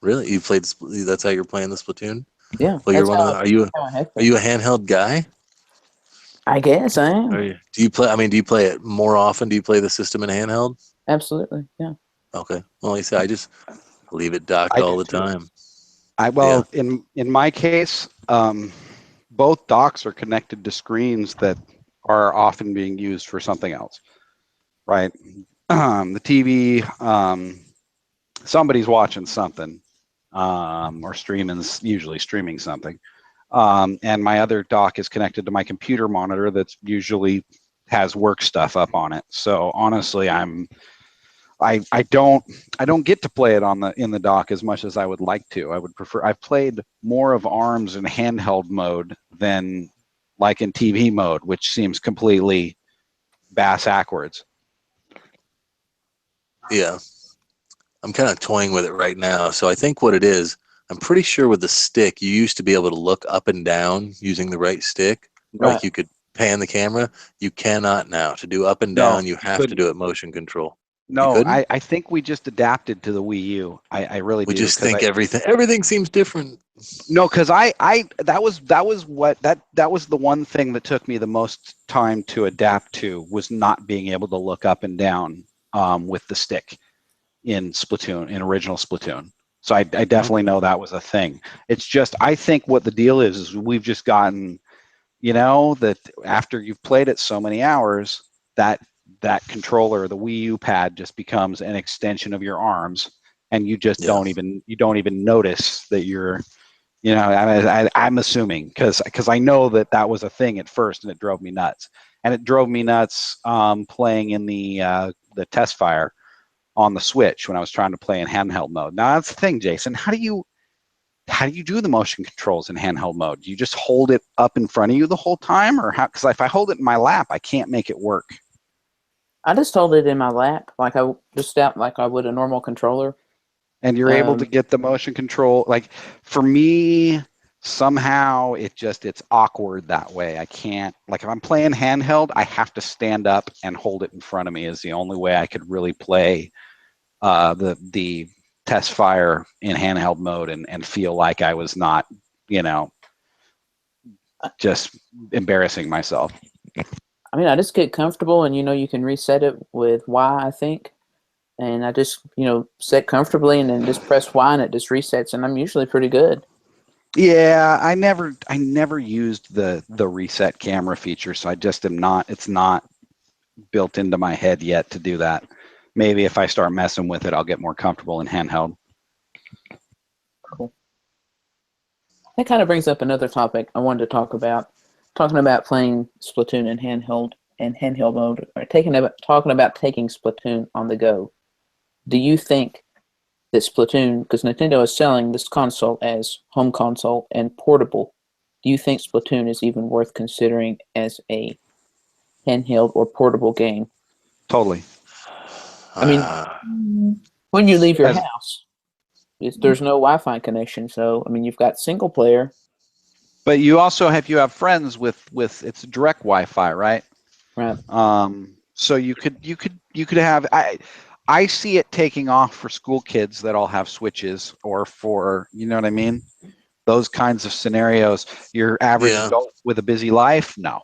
Really? You played? That's how you're playing the Splatoon? Yeah. Well, you're one of the. Are you a handheld guy? I guess I am. Do you play? I mean, do you play it more often? Do you play the system in handheld? Absolutely. Yeah. Okay. Well, like I said, I just leave it docked all the time. In my case, both docks are connected to screens that are often being used for something else, right? The TV, somebody's watching something, or usually streaming something. And my other dock is connected to my computer monitor that's usually has work stuff up on it. So honestly, I don't get to play it in the dock as much as I would like to. I would prefer. I've played more of ARMS in handheld mode than like in TV mode, which seems completely backwards. Yeah, I'm kind of toying with it right now. So I think what it is, I'm pretty sure with the stick, you used to be able to look up and down using the right stick. Right. Like you could pan the camera. You cannot now. To do up and down, you have to do it motion control. No, couldn't? I think we just adapted to the Wii U. I really We do. just 'Cause think everything seems different. no, because that was that was the one thing that took me the most time to adapt to, was not being able to look up and down with the stick in Splatoon, in original Splatoon. So I definitely know that was a thing. It's just, I think what the deal is we've just gotten, that after you've played it so many hours, that controller, the Wii U pad, just becomes an extension of your arms, and you just Yeah. don't even notice that you're, I'm assuming, because I know that was a thing at first, and it drove me nuts. And it drove me nuts playing in the test fire on the Switch when I was trying to play in handheld mode. Now that's the thing, Jason. How do you do the motion controls in handheld mode? Do you just hold it up in front of you the whole time, or how? Because if I hold it in my lap, I can't make it work. I just hold it in my lap, like I would a normal controller. And you're able to get the motion control. Like, for me, somehow it's awkward that way. I can't, like, if I'm playing handheld, I have to stand up and hold it in front of me, is the only way I could really play the test fire in handheld mode and feel like I was not, just embarrassing myself. I mean, I just get comfortable, and you can reset it with Y, I think. And I just, set comfortably and then just press Y and it just resets, and I'm usually pretty good. Yeah, I never used the reset camera feature, so I just am not. It's not built into my head yet to do that. Maybe if I start messing with it, I'll get more comfortable in handheld. Cool. That kind of brings up another topic I wanted to talk about. Talking about playing Splatoon in handheld mode, or talking about taking Splatoon on the go. Do you think that Splatoon, because Nintendo is selling this console as home console and portable, do you think Splatoon is even worth considering as a handheld or portable game? Totally. I mean, when you leave your As- house, there's no Wi-Fi connection, so I mean, you've got single player. But you also have friends with it's direct Wi-Fi, right? Right. So you could have. I see it taking off for school kids that all have Switches, or for, you know what I mean, those kinds of scenarios. Your average adult with a busy life, no,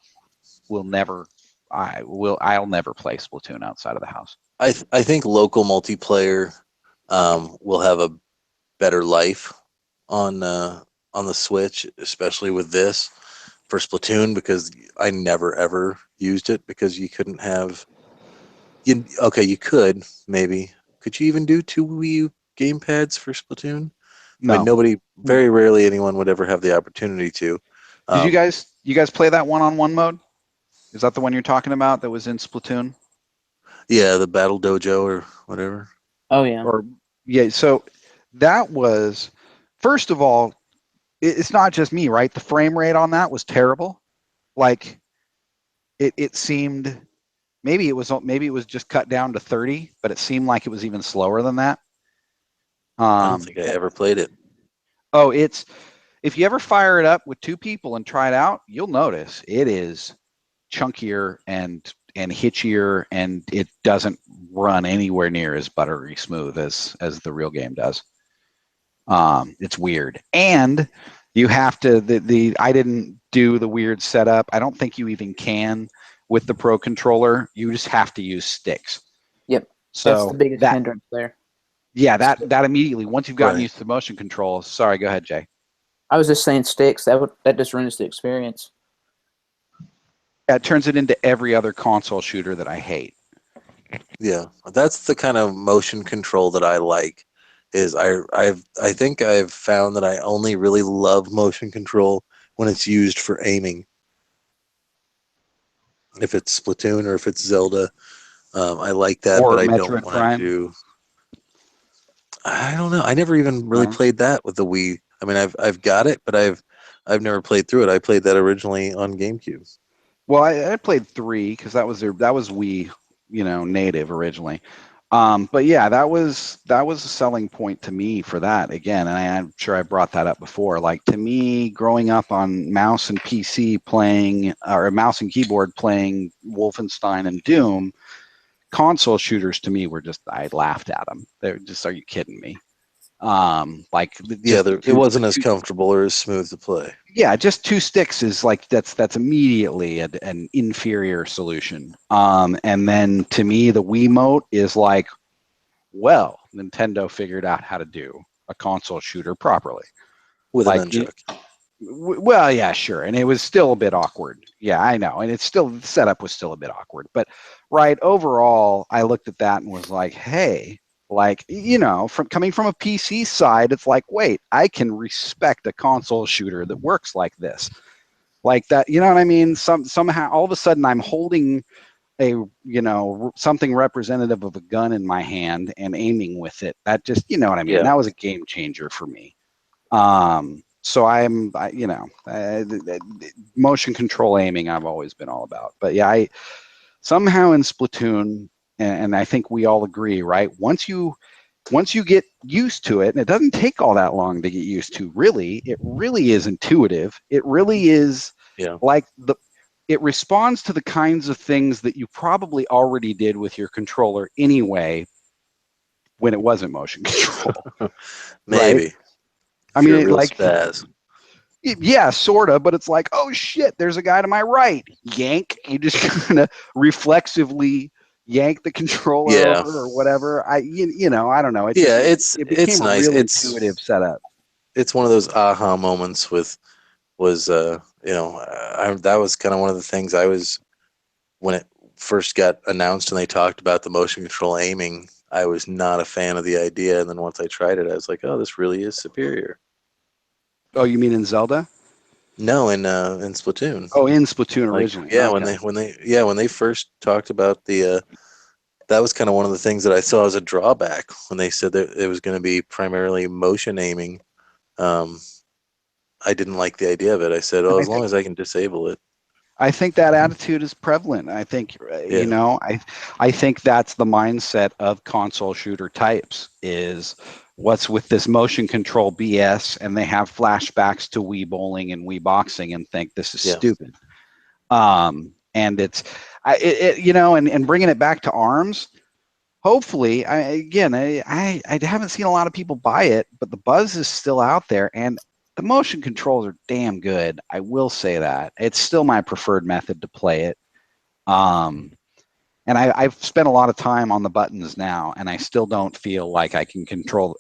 will never. I'll never play Splatoon outside of the house. I think local multiplayer will have a better life on the Switch, especially with this for Splatoon, because I never ever used it because you couldn't have. You could maybe. Could you even do two Wii U gamepads for Splatoon? No. I mean, very rarely anyone would ever have the opportunity to. Did you guys play that one-on-one mode? Is that the one you're talking about that was in Splatoon? Yeah, the Battle Dojo or whatever. Oh yeah. Or yeah, so that was, first of all, it's not just me, right? The frame rate on that was terrible. Like, it seemed, maybe it was just cut down to 30, but it seemed like it was even slower than that. I don't think I ever played it. Oh, if you ever fire it up with two people and try it out, you'll notice it is chunkier and hitchier, and it doesn't run anywhere near as buttery smooth as the real game does. It's weird, and you have to I didn't do the weird setup. I don't think you even can with the Pro controller. You just have to use sticks. Yep. So that's the biggest hindrance there. Yeah, that immediately, once you've gotten used to the motion controls. Sorry, go ahead, Jay. I was just saying sticks. That just ruins the experience. Yeah, it turns it into every other console shooter that I hate. Yeah, that's the kind of motion control that I like. Is I think I've found that I only really love motion control when it's used for aiming. If it's Splatoon or if it's Zelda, I like that, Or but I don't Metroid want Prime. to. I don't know. I never even really played that with the Wii. I mean, I've got it, but I've never played through it. I played that originally on GameCube. Well, I played 3 because that was Wii, native originally. But yeah, that was a selling point to me for that, again, and I'm sure I brought that up before. Like, to me, growing up on mouse and PC playing, or mouse and keyboard playing Wolfenstein and Doom, console shooters to me were just, I laughed at them. They're just, are you kidding me? Like Yeah, just it wasn't as comfortable or as smooth to play. yeah, just two sticks is like that's immediately an inferior solution. And then to me, the Wiimote is like, well, Nintendo figured out how to do a console shooter properly. With an Like, nunchuck. well, yeah, sure, and it was still a bit awkward. Yeah, I know, and it's still, the setup was still a bit awkward. But right, overall, I looked at that and was like, hey, like, from coming from a PC side, it's like, wait, I can respect a console shooter that works like this, like that. You know what I mean? Somehow, all of a sudden, I'm holding a something representative of a gun in my hand and aiming with it. That just, you know what I mean? Yeah. That was a game changer for me. So motion control aiming I've always been all about. But yeah, I somehow in Splatoon, and I think we all agree, right? Once you get used to it, and it doesn't take all that long to get used to, really, it really is intuitive. It really is like it responds to the kinds of things that you probably already did with your controller anyway when it wasn't motion control. Maybe. Right? If I you're mean, a real spaz. yeah, sort of, but it's like, oh shit, there's a guy to my right. Yank. You just kind of reflexively yank the controller Yeah. over or whatever. I don't know. It Yeah, it became a nice. real intuitive setup. It's one of those aha moments that was kind of one of the things when it first got announced and they talked about the motion control aiming, I was not a fan of the idea, and then once I tried it, I was like, oh, this really is superior. Oh, you mean in Zelda? No, in Splatoon. Oh, in Splatoon Like, originally. yeah, Okay. when they first talked about that was kind of one of the things that I saw as a drawback when they said that it was going to be primarily motion aiming. Um, I didn't like the idea of it. I said, oh, as long as I can disable it. I think that attitude is prevalent. I think, I think that's the mindset of console shooter types is what's with this motion control BS, and they have flashbacks to Wii bowling and Wii boxing and think this is stupid. And it's, and bringing it back to ARMS, hopefully, I haven't seen a lot of people buy it, but the buzz is still out there, and the motion controls are damn good. I will say that. It's still my preferred method to play it. And I've spent a lot of time on the buttons now, and I still don't feel like I can control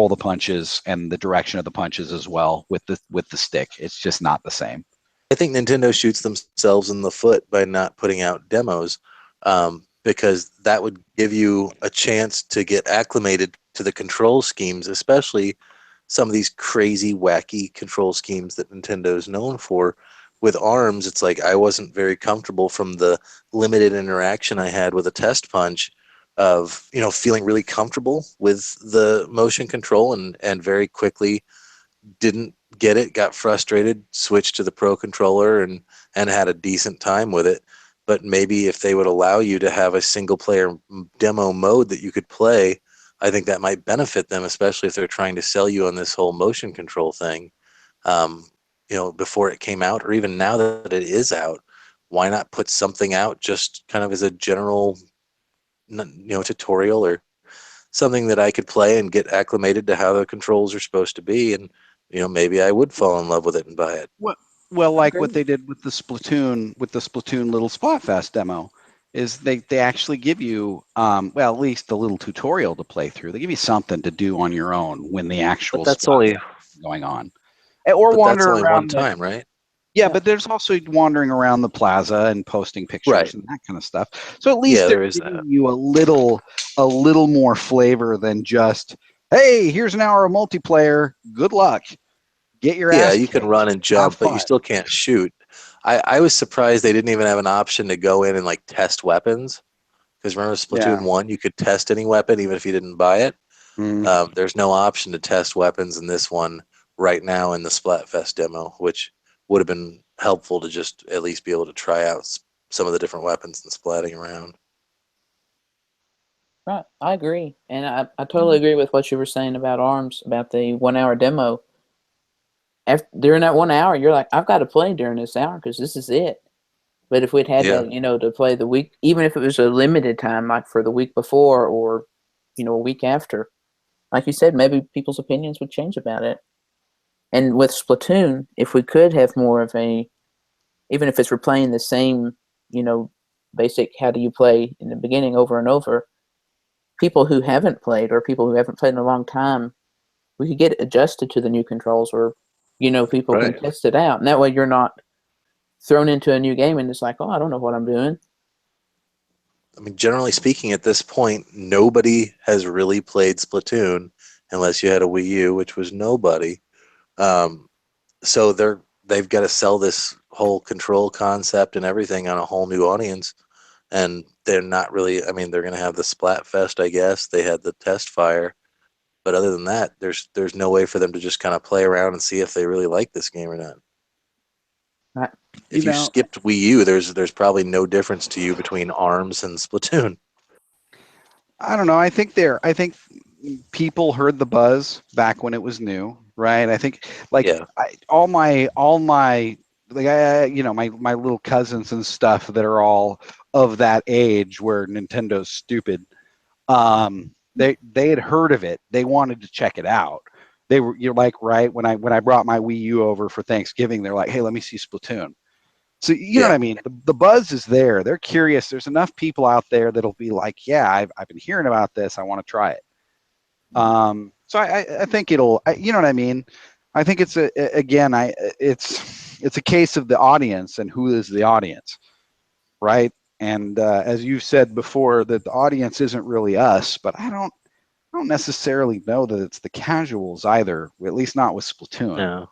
the punches and the direction of the punches as well with the stick. It's just not the same. I think Nintendo shoots themselves in the foot by not putting out demos, because that would give you a chance to get acclimated to the control schemes, especially some of these crazy, wacky control schemes that Nintendo is known for. With ARMS, it's like I wasn't very comfortable from the limited interaction I had with a test punch of, feeling really comfortable with the motion control and very quickly didn't get it, got frustrated, switched to the Pro controller and had a decent time with it. But maybe if they would allow you to have a single player demo mode that you could play, I think that might benefit them, especially if they're trying to sell you on this whole motion control thing. Before it came out, or even now that it is out, why not put something out just kind of as a general, tutorial or something that I could play and get acclimated to how the controls are supposed to be, and maybe I would fall in love with it and buy it. Well, like what they did with the Splatoon little Splatfest demo, is they actually give you at least a little tutorial to play through. They give you something to do on your own when the actual Splatfest is going on, or wander that's only around one time, right? Yeah, but there's also wandering around the plaza and posting pictures and that kind of stuff. So at least they're giving you a little more flavor than just, hey, here's an hour of multiplayer. Good luck. Get your ass. You can run and jump, but you still can't shoot. I was surprised they didn't even have an option to go in and like test weapons. Because remember Splatoon 1, you could test any weapon even if you didn't buy it. There's no option to test weapons in this one right now in the Splatfest demo, which would have been helpful to just at least be able to try out some of the different weapons and splatting around. Right, I agree, and I totally agree with what you were saying about ARMS, about the 1 hour demo. During that 1 hour, you're like, I've got to play during this hour because this is it. But if we'd had Yeah. that, to play the week, even if it was a limited time, like for the week before or, a week after, like you said, maybe people's opinions would change about it. And with Splatoon, if we could have more of a, even if it's replaying the same, basic how do you play in the beginning over and over, people who haven't played or people who haven't played in a long time, we could get adjusted to the new controls or, people can Right. test it out. And that way you're not thrown into a new game and it's like, oh, I don't know what I'm doing. I mean, generally speaking, at this point, nobody has really played Splatoon unless you had a Wii U, which was nobody. So they've got to sell this whole control concept and everything on a whole new audience, and they're not really. I mean, they're going to have the Splatfest, I guess. They had the test fire, but other than that, there's no way for them to just kind of play around and see if they really like this game or not. Right. If you skipped Wii U, there's probably no difference to you between ARMS and Splatoon. I don't know. I think people heard the buzz back when it was new, right? I think like Yeah. all my like my little cousins and stuff that are all of that age where Nintendo's stupid. They had heard of it. They wanted to check it out. You're like, right, when I brought my Wii U over for Thanksgiving, they're like, hey, let me see Splatoon. So you know what I mean? The buzz is there. They're curious. There's enough people out there that'll be like, yeah, I've been hearing about this. I want to try it. So I think you know what I mean? I think it's it's a case of the audience and who is the audience, right? And as you've said before, that the audience isn't really us, but I don't necessarily know that it's the casuals either. At least not with Splatoon. No.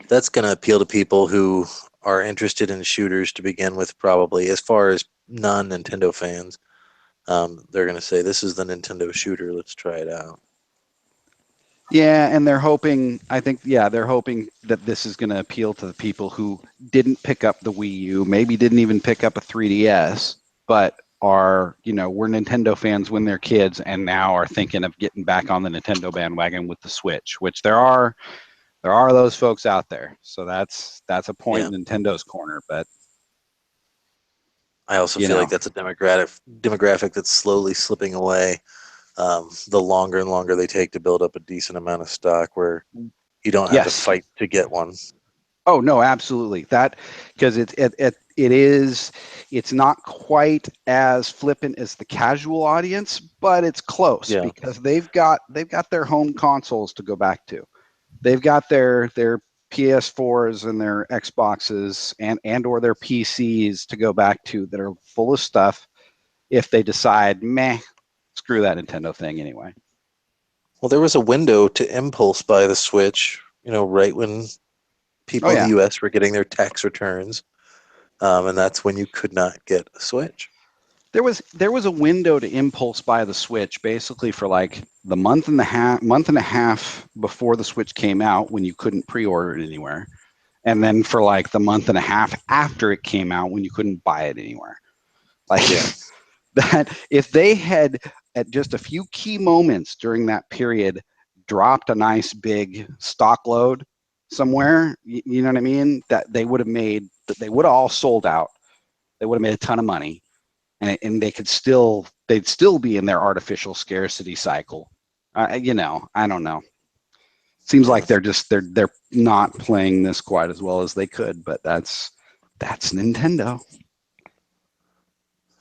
That's going to appeal to people who are interested in shooters to begin with, probably. As far as non-Nintendo fans, they're going to say, this is the Nintendo shooter. Let's try it out. Yeah, and they're hoping. I think, they're hoping that this is going to appeal to the people who didn't pick up the Wii U, maybe didn't even pick up a 3DS, but are were Nintendo fans when they're kids and now are thinking of getting back on the Nintendo bandwagon with the Switch. Which there are those folks out there. So that's a point in Nintendo's corner, but I also feel like that's a demographic that's slowly slipping away. The longer and longer they take to build up a decent amount of stock, where you don't have to fight to get one. Oh no, absolutely. That because it's not quite as flippant as the casual audience, but it's close because they've got their home consoles to go back to. They've got their PS4s and their Xboxes and or their PCs to go back to that are full of stuff if they decide, meh, screw that Nintendo thing anyway. Well, there was a window to impulse buy the Switch, right when people in the U.S. were getting their tax returns, and that's when you could not get a Switch. There was a window to impulse buy the Switch, basically for like the month and a half before the Switch came out, when you couldn't pre-order it anywhere, and then for like the month and a half after it came out, when you couldn't buy it anywhere. Like that, if they had at just a few key moments during that period dropped a nice big stock load somewhere, you know what I mean? That they would have all sold out. They would have made a ton of money. And they'd still be in their artificial scarcity cycle. I don't know. Seems like they're not playing this quite as well as they could, but that's Nintendo.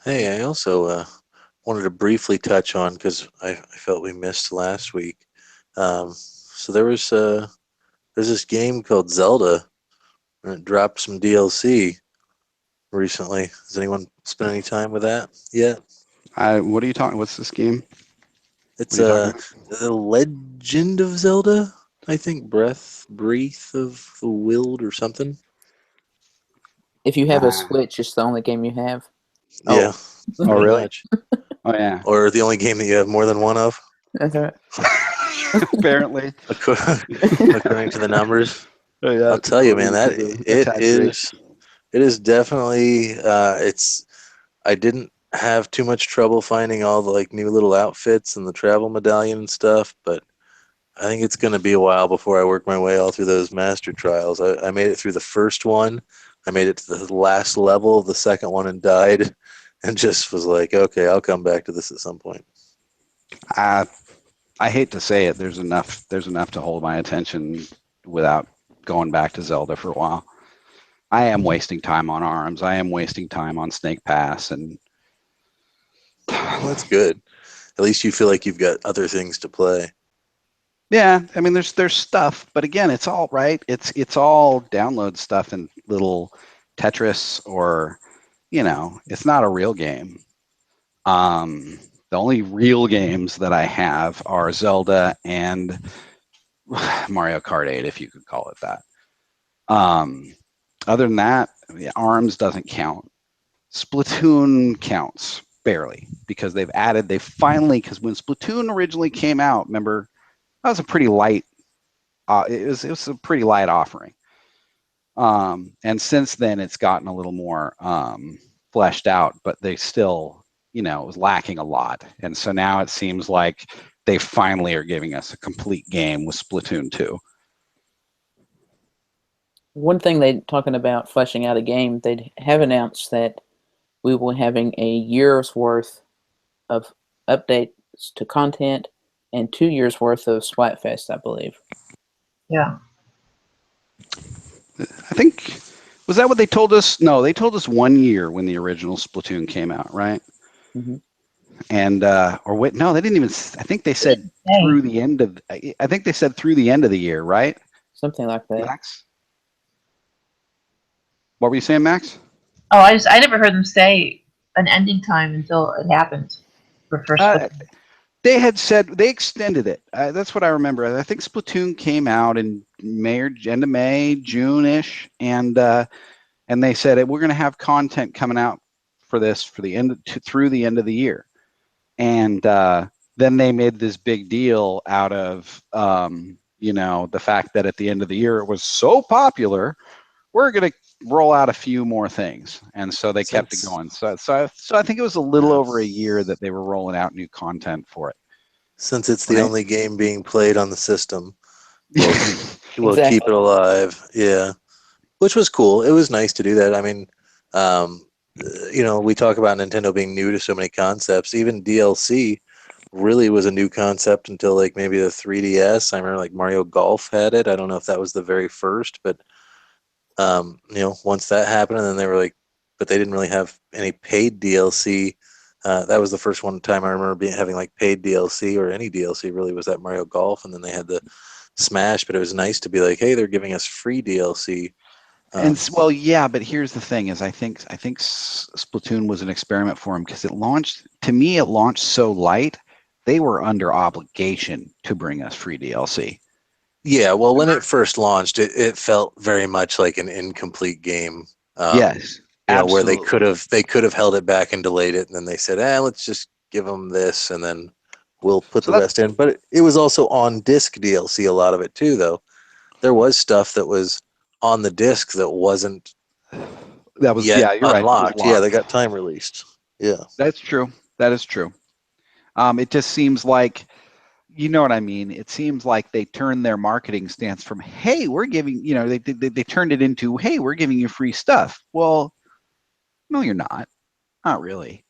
Hey, I also wanted to briefly touch on, because I felt we missed last week. So there's this game called Zelda, and it dropped some DLC recently. Has anyone spent any time with that yet? What are you talking? What's this game? It's The Legend of Zelda, I think. Breath of the Wild or something. If you have a Switch, it's the only game you have. Yeah. Oh, really? Much. Oh, yeah. Or the only game that you have more than one of. That's right. Apparently. According to the numbers. Yeah, I'll tell you, man, that it is definitely I didn't have too much trouble finding all the like new little outfits and the travel medallion and stuff, but I think it's going to be a while before I work my way all through those master trials. I made it through the first one. I made it to the last level of the second one and died, and just was like, okay, I'll come back to this at some point. I hate to say it, there's enough to hold my attention without going back to Zelda for a while. I am wasting time on ARMS. I am wasting time on Snake Pass, and Well, that's good. At least you feel like you've got other things to play. yeah, I mean, there's stuff, but again, it's all right. It's all download stuff and little Tetris, or it's not a real game. The only real games that I have are Zelda and Mario Kart 8, if you could call it that. Other than that, ARMS doesn't count. Splatoon counts barely because they finally, because when Splatoon originally came out, remember, that was a pretty light. It was a pretty light offering. And since then, it's gotten a little more fleshed out, but they still, it was lacking a lot. And so now it seems like they finally are giving us a complete game with Splatoon 2. One thing they talking about fleshing out a game, they have announced that we will be having a year's worth of updates to content and 2 years worth of Splatfest, I believe. Yeah. I think, was that what they told us? No, they told us 1 year when the original Splatoon came out, right? Mm-hmm. And or wait, no, they didn't even. I think they said through the end of. I think they said through the end of the year, right? Something like that. Max, what were you saying, Max? Oh, I never heard them say an ending time until it happened for first. They had said they extended it. That's what I remember. I think Splatoon came out in May or end of May, June-ish, and they said we're going to have content coming out for this for the end through the end of the year, and then they made this big deal out of the fact that at the end of the year it was so popular, we're going to roll out a few more things, and so they kept it going. So I think it was a little over a year that they were rolling out new content for it. Since it's the only game being played on the system, we'll Exactly. keep it alive. Yeah, which was cool. It was nice to do that. I mean, we talk about Nintendo being new to so many concepts. Even DLC really was a new concept until like maybe the 3DS. I remember like Mario Golf had it. I don't know if that was the very first, but once that happened, and then they were like, but they didn't really have any paid DLC. That was the first one time I remember having like paid DLC or any DLC really, was that Mario Golf, and then they had the Smash. But it was nice to be like, hey, they're giving us free DLC. Well, yeah, but here's the thing: is I think Splatoon was an experiment for them because it launched so light. They were under obligation to bring us free DLC. Yeah, well, when it first launched, it felt very much like an incomplete game. Yes, absolutely. Where they could have held it back and delayed it, and then they said, let's just give them this, and then we'll put the rest in. But it was also on disc DLC, a lot of it too, though. There was stuff that was on the disc that wasn't you're unlocked. Right. Yeah, they got time released. Yeah, that's true. That is true. It just seems like, you know what I mean? It seems like they turned their marketing stance from, hey, we're giving, they turned it into, hey, we're giving you free stuff. Well, no, you're not. Not really.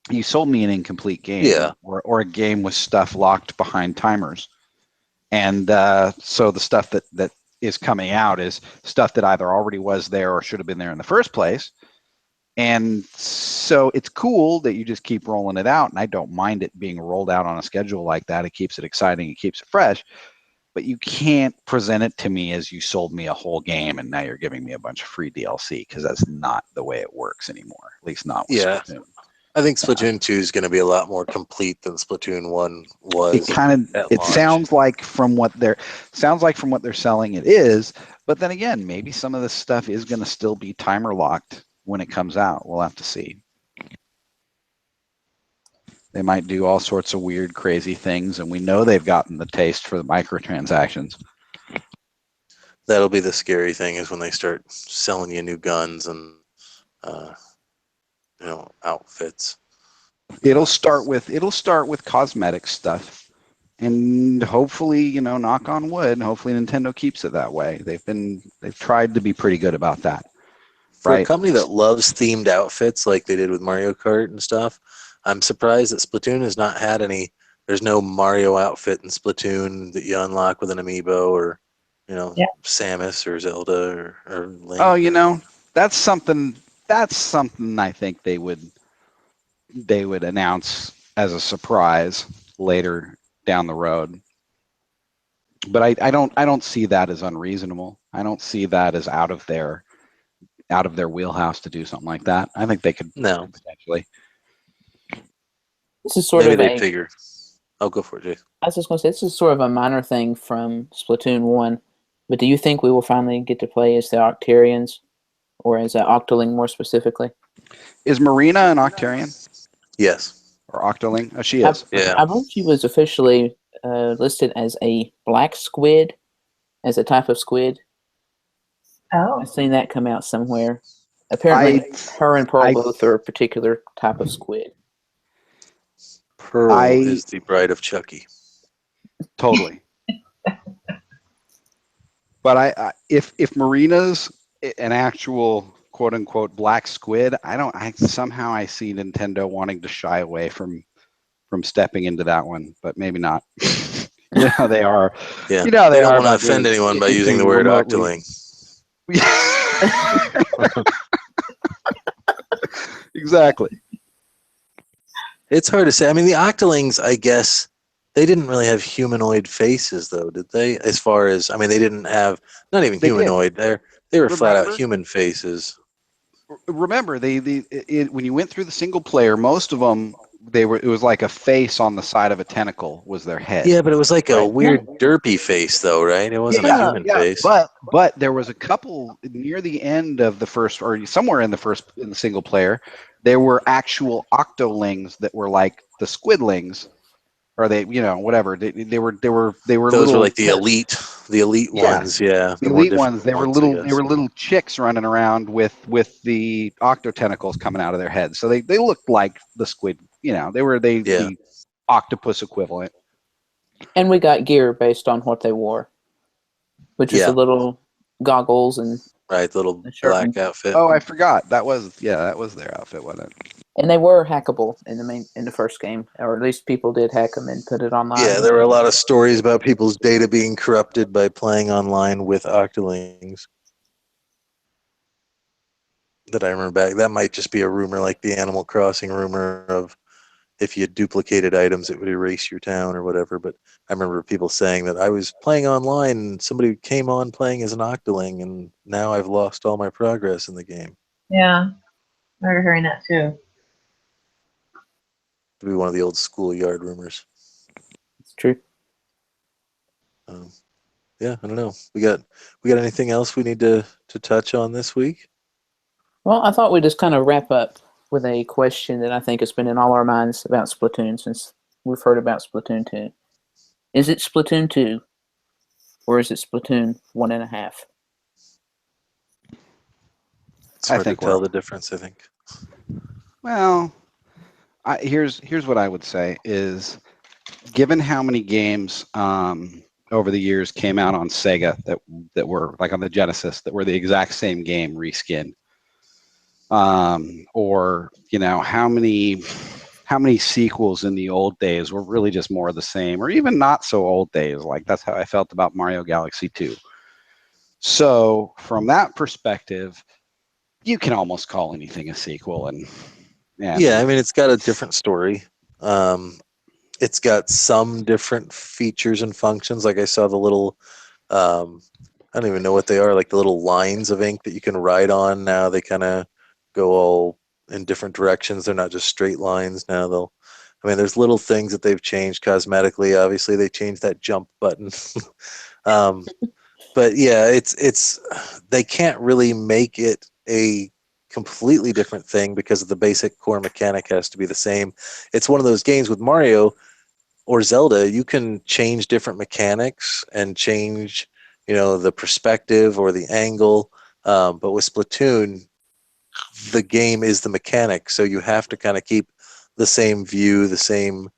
You sold me an incomplete game, yeah, or a game with stuff locked behind timers. And so the stuff that is coming out is stuff that either already was there or should have been there in the first place. And so it's cool that you just keep rolling it out, and I don't mind it being rolled out on a schedule like that. It keeps it exciting, it keeps it fresh, but you can't present it to me as you sold me a whole game and now you're giving me a bunch of free DLC, because that's not the way it works anymore, at least not with Splatoon. I think Splatoon 2 is going to be a lot more complete than Splatoon 1 was. It sounds like from what they're selling it is, but then again, maybe some of this stuff is going to still be timer locked when it comes out. We'll have to see. They might do all sorts of weird, crazy things, and we know they've gotten the taste for the microtransactions. That'll be the scary thing, is when they start selling you new guns and outfits. It'll start with cosmetic stuff, and hopefully, knock on wood, hopefully Nintendo keeps it that way. They've tried to be pretty good about that. For a right? company that loves themed outfits like they did with Mario Kart and stuff, I'm surprised that Splatoon has not had any. There's no Mario outfit in Splatoon that you unlock with an amiibo or, Yeah. Samus or Zelda or Oh, Link. that's something. That's something I think they would announce as a surprise later down the road. But I don't see that as unreasonable. I don't see that as out of their wheelhouse to do something like that. I think they could No, potentially. This is sort maybe of they a. figure. I'll go for it, Jason. I was just going to say this is sort of a minor thing from Splatoon 1, but do you think we will finally get to play as the Octarians, or as an Octoling more specifically? Is Marina an Octarian Yes. or Octoling? Oh, she I, is. Okay. Yeah. I believe she was officially listed as a black squid, as a type of squid. Oh. I've seen that come out somewhere. Apparently, her and Pearl I both are a particular type of squid. Pearl I is the bride of Chucky. totally. But if Marina's an actual quote unquote black squid, I somehow I see Nintendo wanting to shy away from stepping into that one, but maybe not. They are. Yeah. They They don't are want to about offend doing anyone by using the anything word remotely. Octoling. Exactly. It's hard to say. I mean, the Octolings, I guess, they didn't really have humanoid faces, though, did they? As far as, I mean, they didn't have, not even They did. humanoid. They were flat out Remember? human faces. Remember, when you went through the single player, most of them it was like a face on the side of a tentacle was their head. Yeah, but it was like a Right. weird derpy face, though, right? It wasn't a Yeah, human yeah, face. but there was a couple near the end of the first, or somewhere in the single player, there were actual octolings that were like the squidlings, or whatever. They were Those were little. like the elite Yeah, ones. Yeah, the the more elite ones. difficult They were ones, I little. They guess. were little chicks running around with the octo tentacles coming out of their heads. So they looked like the squid. They were Yeah, the octopus equivalent. And we got gear based on what they wore, which was the yeah, little goggles and right. The little the shirt, black outfit. Oh, I forgot. That was their outfit, wasn't it? and they were hackable in the first game, or at least people did hack them and put it online. Yeah, there were a lot of stories about people's data being corrupted by playing online with Octolings that I remember back. That might just be a rumor, like the Animal Crossing rumor of if you duplicated items, it would erase your town or whatever. But I remember people saying that I was playing online and somebody came on playing as an Octoling, and now I've lost all my progress in the game. Yeah. I remember hearing that too. To be one of the old schoolyard rumors. It's true. Yeah, I don't know. We got anything else we need to touch on this week? Well, I thought we'd just kind of wrap up with a question that I think has been in all our minds about Splatoon since we've heard about Splatoon 2. Is it Splatoon 2 or is it Splatoon 1.5? It's I hard to think tell the difference, I think. Well, here's what I would say is, given how many games over the years came out on Sega that were like on the Genesis that were the exact same game reskinned, or how many sequels in the old days were really just more of the same, or even not so old days. Like that's how I felt about Mario Galaxy 2. So from that perspective, you can almost call anything a sequel, and Yeah, I mean, it's got a different story. It's got some different features and functions. Like I saw the little, I don't even know what they are, like the little lines of ink that you can write on. Now they kind of go all in different directions. They're not just straight lines. Now there's little things that they've changed cosmetically. Obviously, they changed that jump button. um, but yeah, it's they can't really make it a completely different thing because of the basic core mechanic has to be the same. It's one of those games with Mario or Zelda, you can change different mechanics and change, the perspective or the angle. But with Splatoon, the game is the mechanic, so you have to kind of keep the same view, the same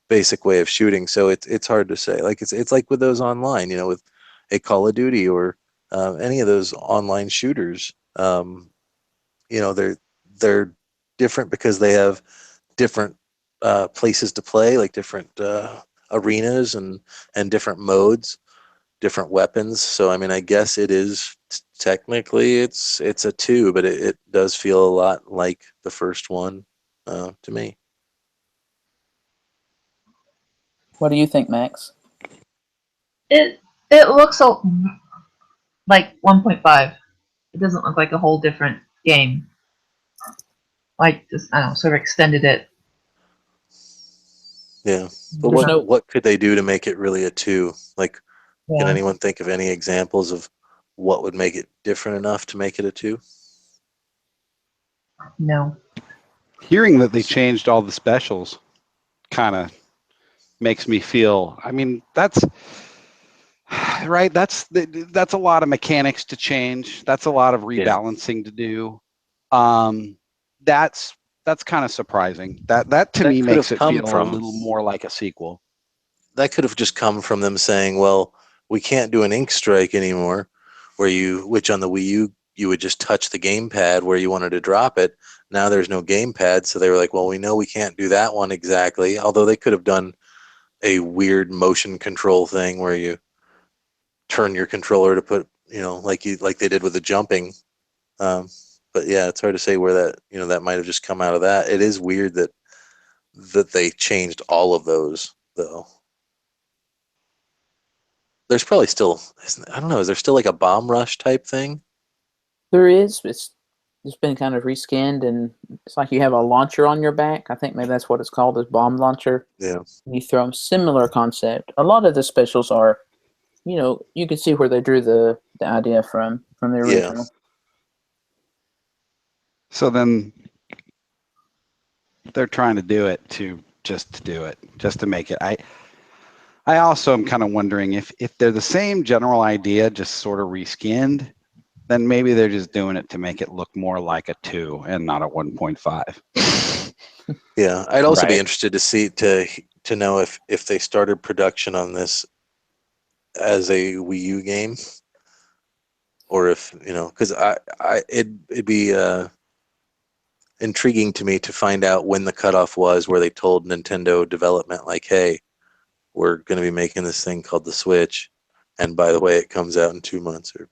basic way of shooting. So it's hard to say. Like it's like with those online, with a Call of Duty or any of those online shooters. they're different because they have different places to play, like different arenas and different modes, different weapons. So I mean, I guess it is technically it's a 2, but it does feel a lot like the first one to me. What do you think, Max? It looks like 1.5. It doesn't look like a whole different game. Like just, I don't know, sort of extended it. Yeah, but There's what could they do to make it really a 2? Like, can Yeah. anyone think of any examples of what would make it different enough to make it a 2? No. Hearing that they changed all the specials kind of makes me feel. I mean, that's right. That's a lot of mechanics to change. That's a lot of rebalancing to do. That's kind of surprising. That to That me could makes have it come feel a from little more like a sequel. that could have just come from them saying, well, we can't do an ink strike anymore, which on the Wii U you would just touch the gamepad where you wanted to drop it. Now there's no gamepad, so they were like, well, we know we can't do that one exactly. Although they could have done a weird motion control thing where you turn your controller to put, like they did with the jumping. But yeah, it's hard to say where that might have just come out of that. It is weird that they changed all of those though. There's probably still, I don't know, is there still like a bomb rush type thing? There is. It's been kind of reskinned, and it's like you have a launcher on your back. I think maybe that's what it's called, is bomb launcher. Yeah. You throw them. Similar concept. A lot of the specials are, you can see where they drew the idea from the Yeah. original. So then they're trying to do it just to make it. I also am kind of wondering if they're the same general idea, just sort of reskinned, then maybe they're just doing it to make it look more like a 2 and not a 1.5. Yeah. I'd also be Right. interested to see to know if they started production on this as a Wii U game, or if because it'd be intriguing to me to find out when the cutoff was where they told Nintendo development, like, hey, we're going to be making this thing called the Switch, and by the way, it comes out in 2 months or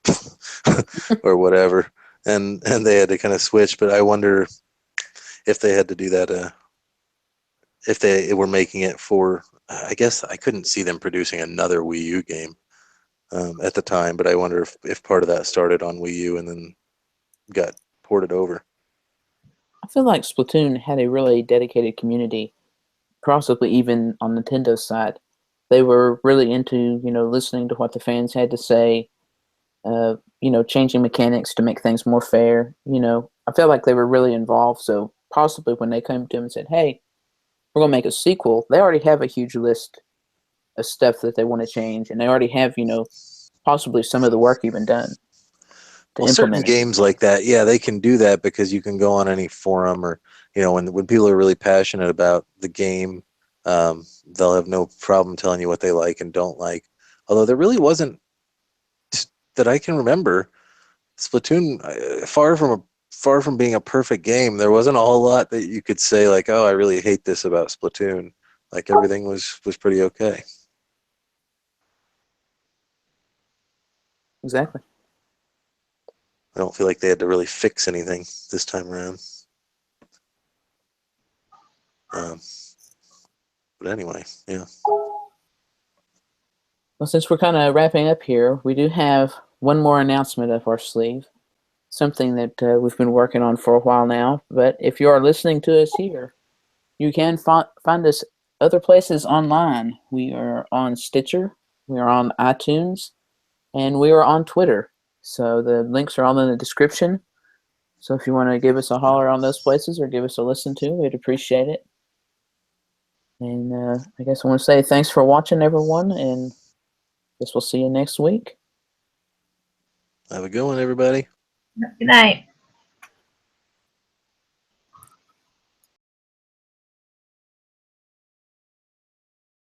or whatever, and they had to kind of switch. But I wonder if they had to do that, if they were making it for, I guess I couldn't see them producing another Wii U game at the time, but I wonder if part of that started on Wii U and then got ported over. I feel like Splatoon had a really dedicated community, possibly even on Nintendo's side. They were really into, listening to what the fans had to say, changing mechanics to make things more fair. I felt like they were really involved. So possibly when they came to him and said, hey, we're going to make a sequel, they already have a huge list of stuff that they want to change. And they already have, possibly some of the work even done to Well, certain implement it. games like that, yeah, they can do that because you can go on any forum, or when people are really passionate about the game, they'll have no problem telling you what they like and don't like. Although there really wasn't, that I can remember, Splatoon, far from being a perfect game, there wasn't a whole lot that you could say like, oh, I really hate this about Splatoon. Like everything was pretty okay. Exactly. I don't feel like they had to really fix anything this time around. But anyway, yeah. Well, since we're kind of wrapping up here, we do have one more announcement up our sleeve. Something that we've been working on for a while now. But if you are listening to us here, you can find us other places online. We are on Stitcher, we are on iTunes, and we are on Twitter. So the links are all in the description. So if you want to give us a holler on those places or give us a listen to, we'd appreciate it. And I guess I want to say thanks for watching, everyone, and I guess we'll see you next week. Have a good one, everybody. Good night.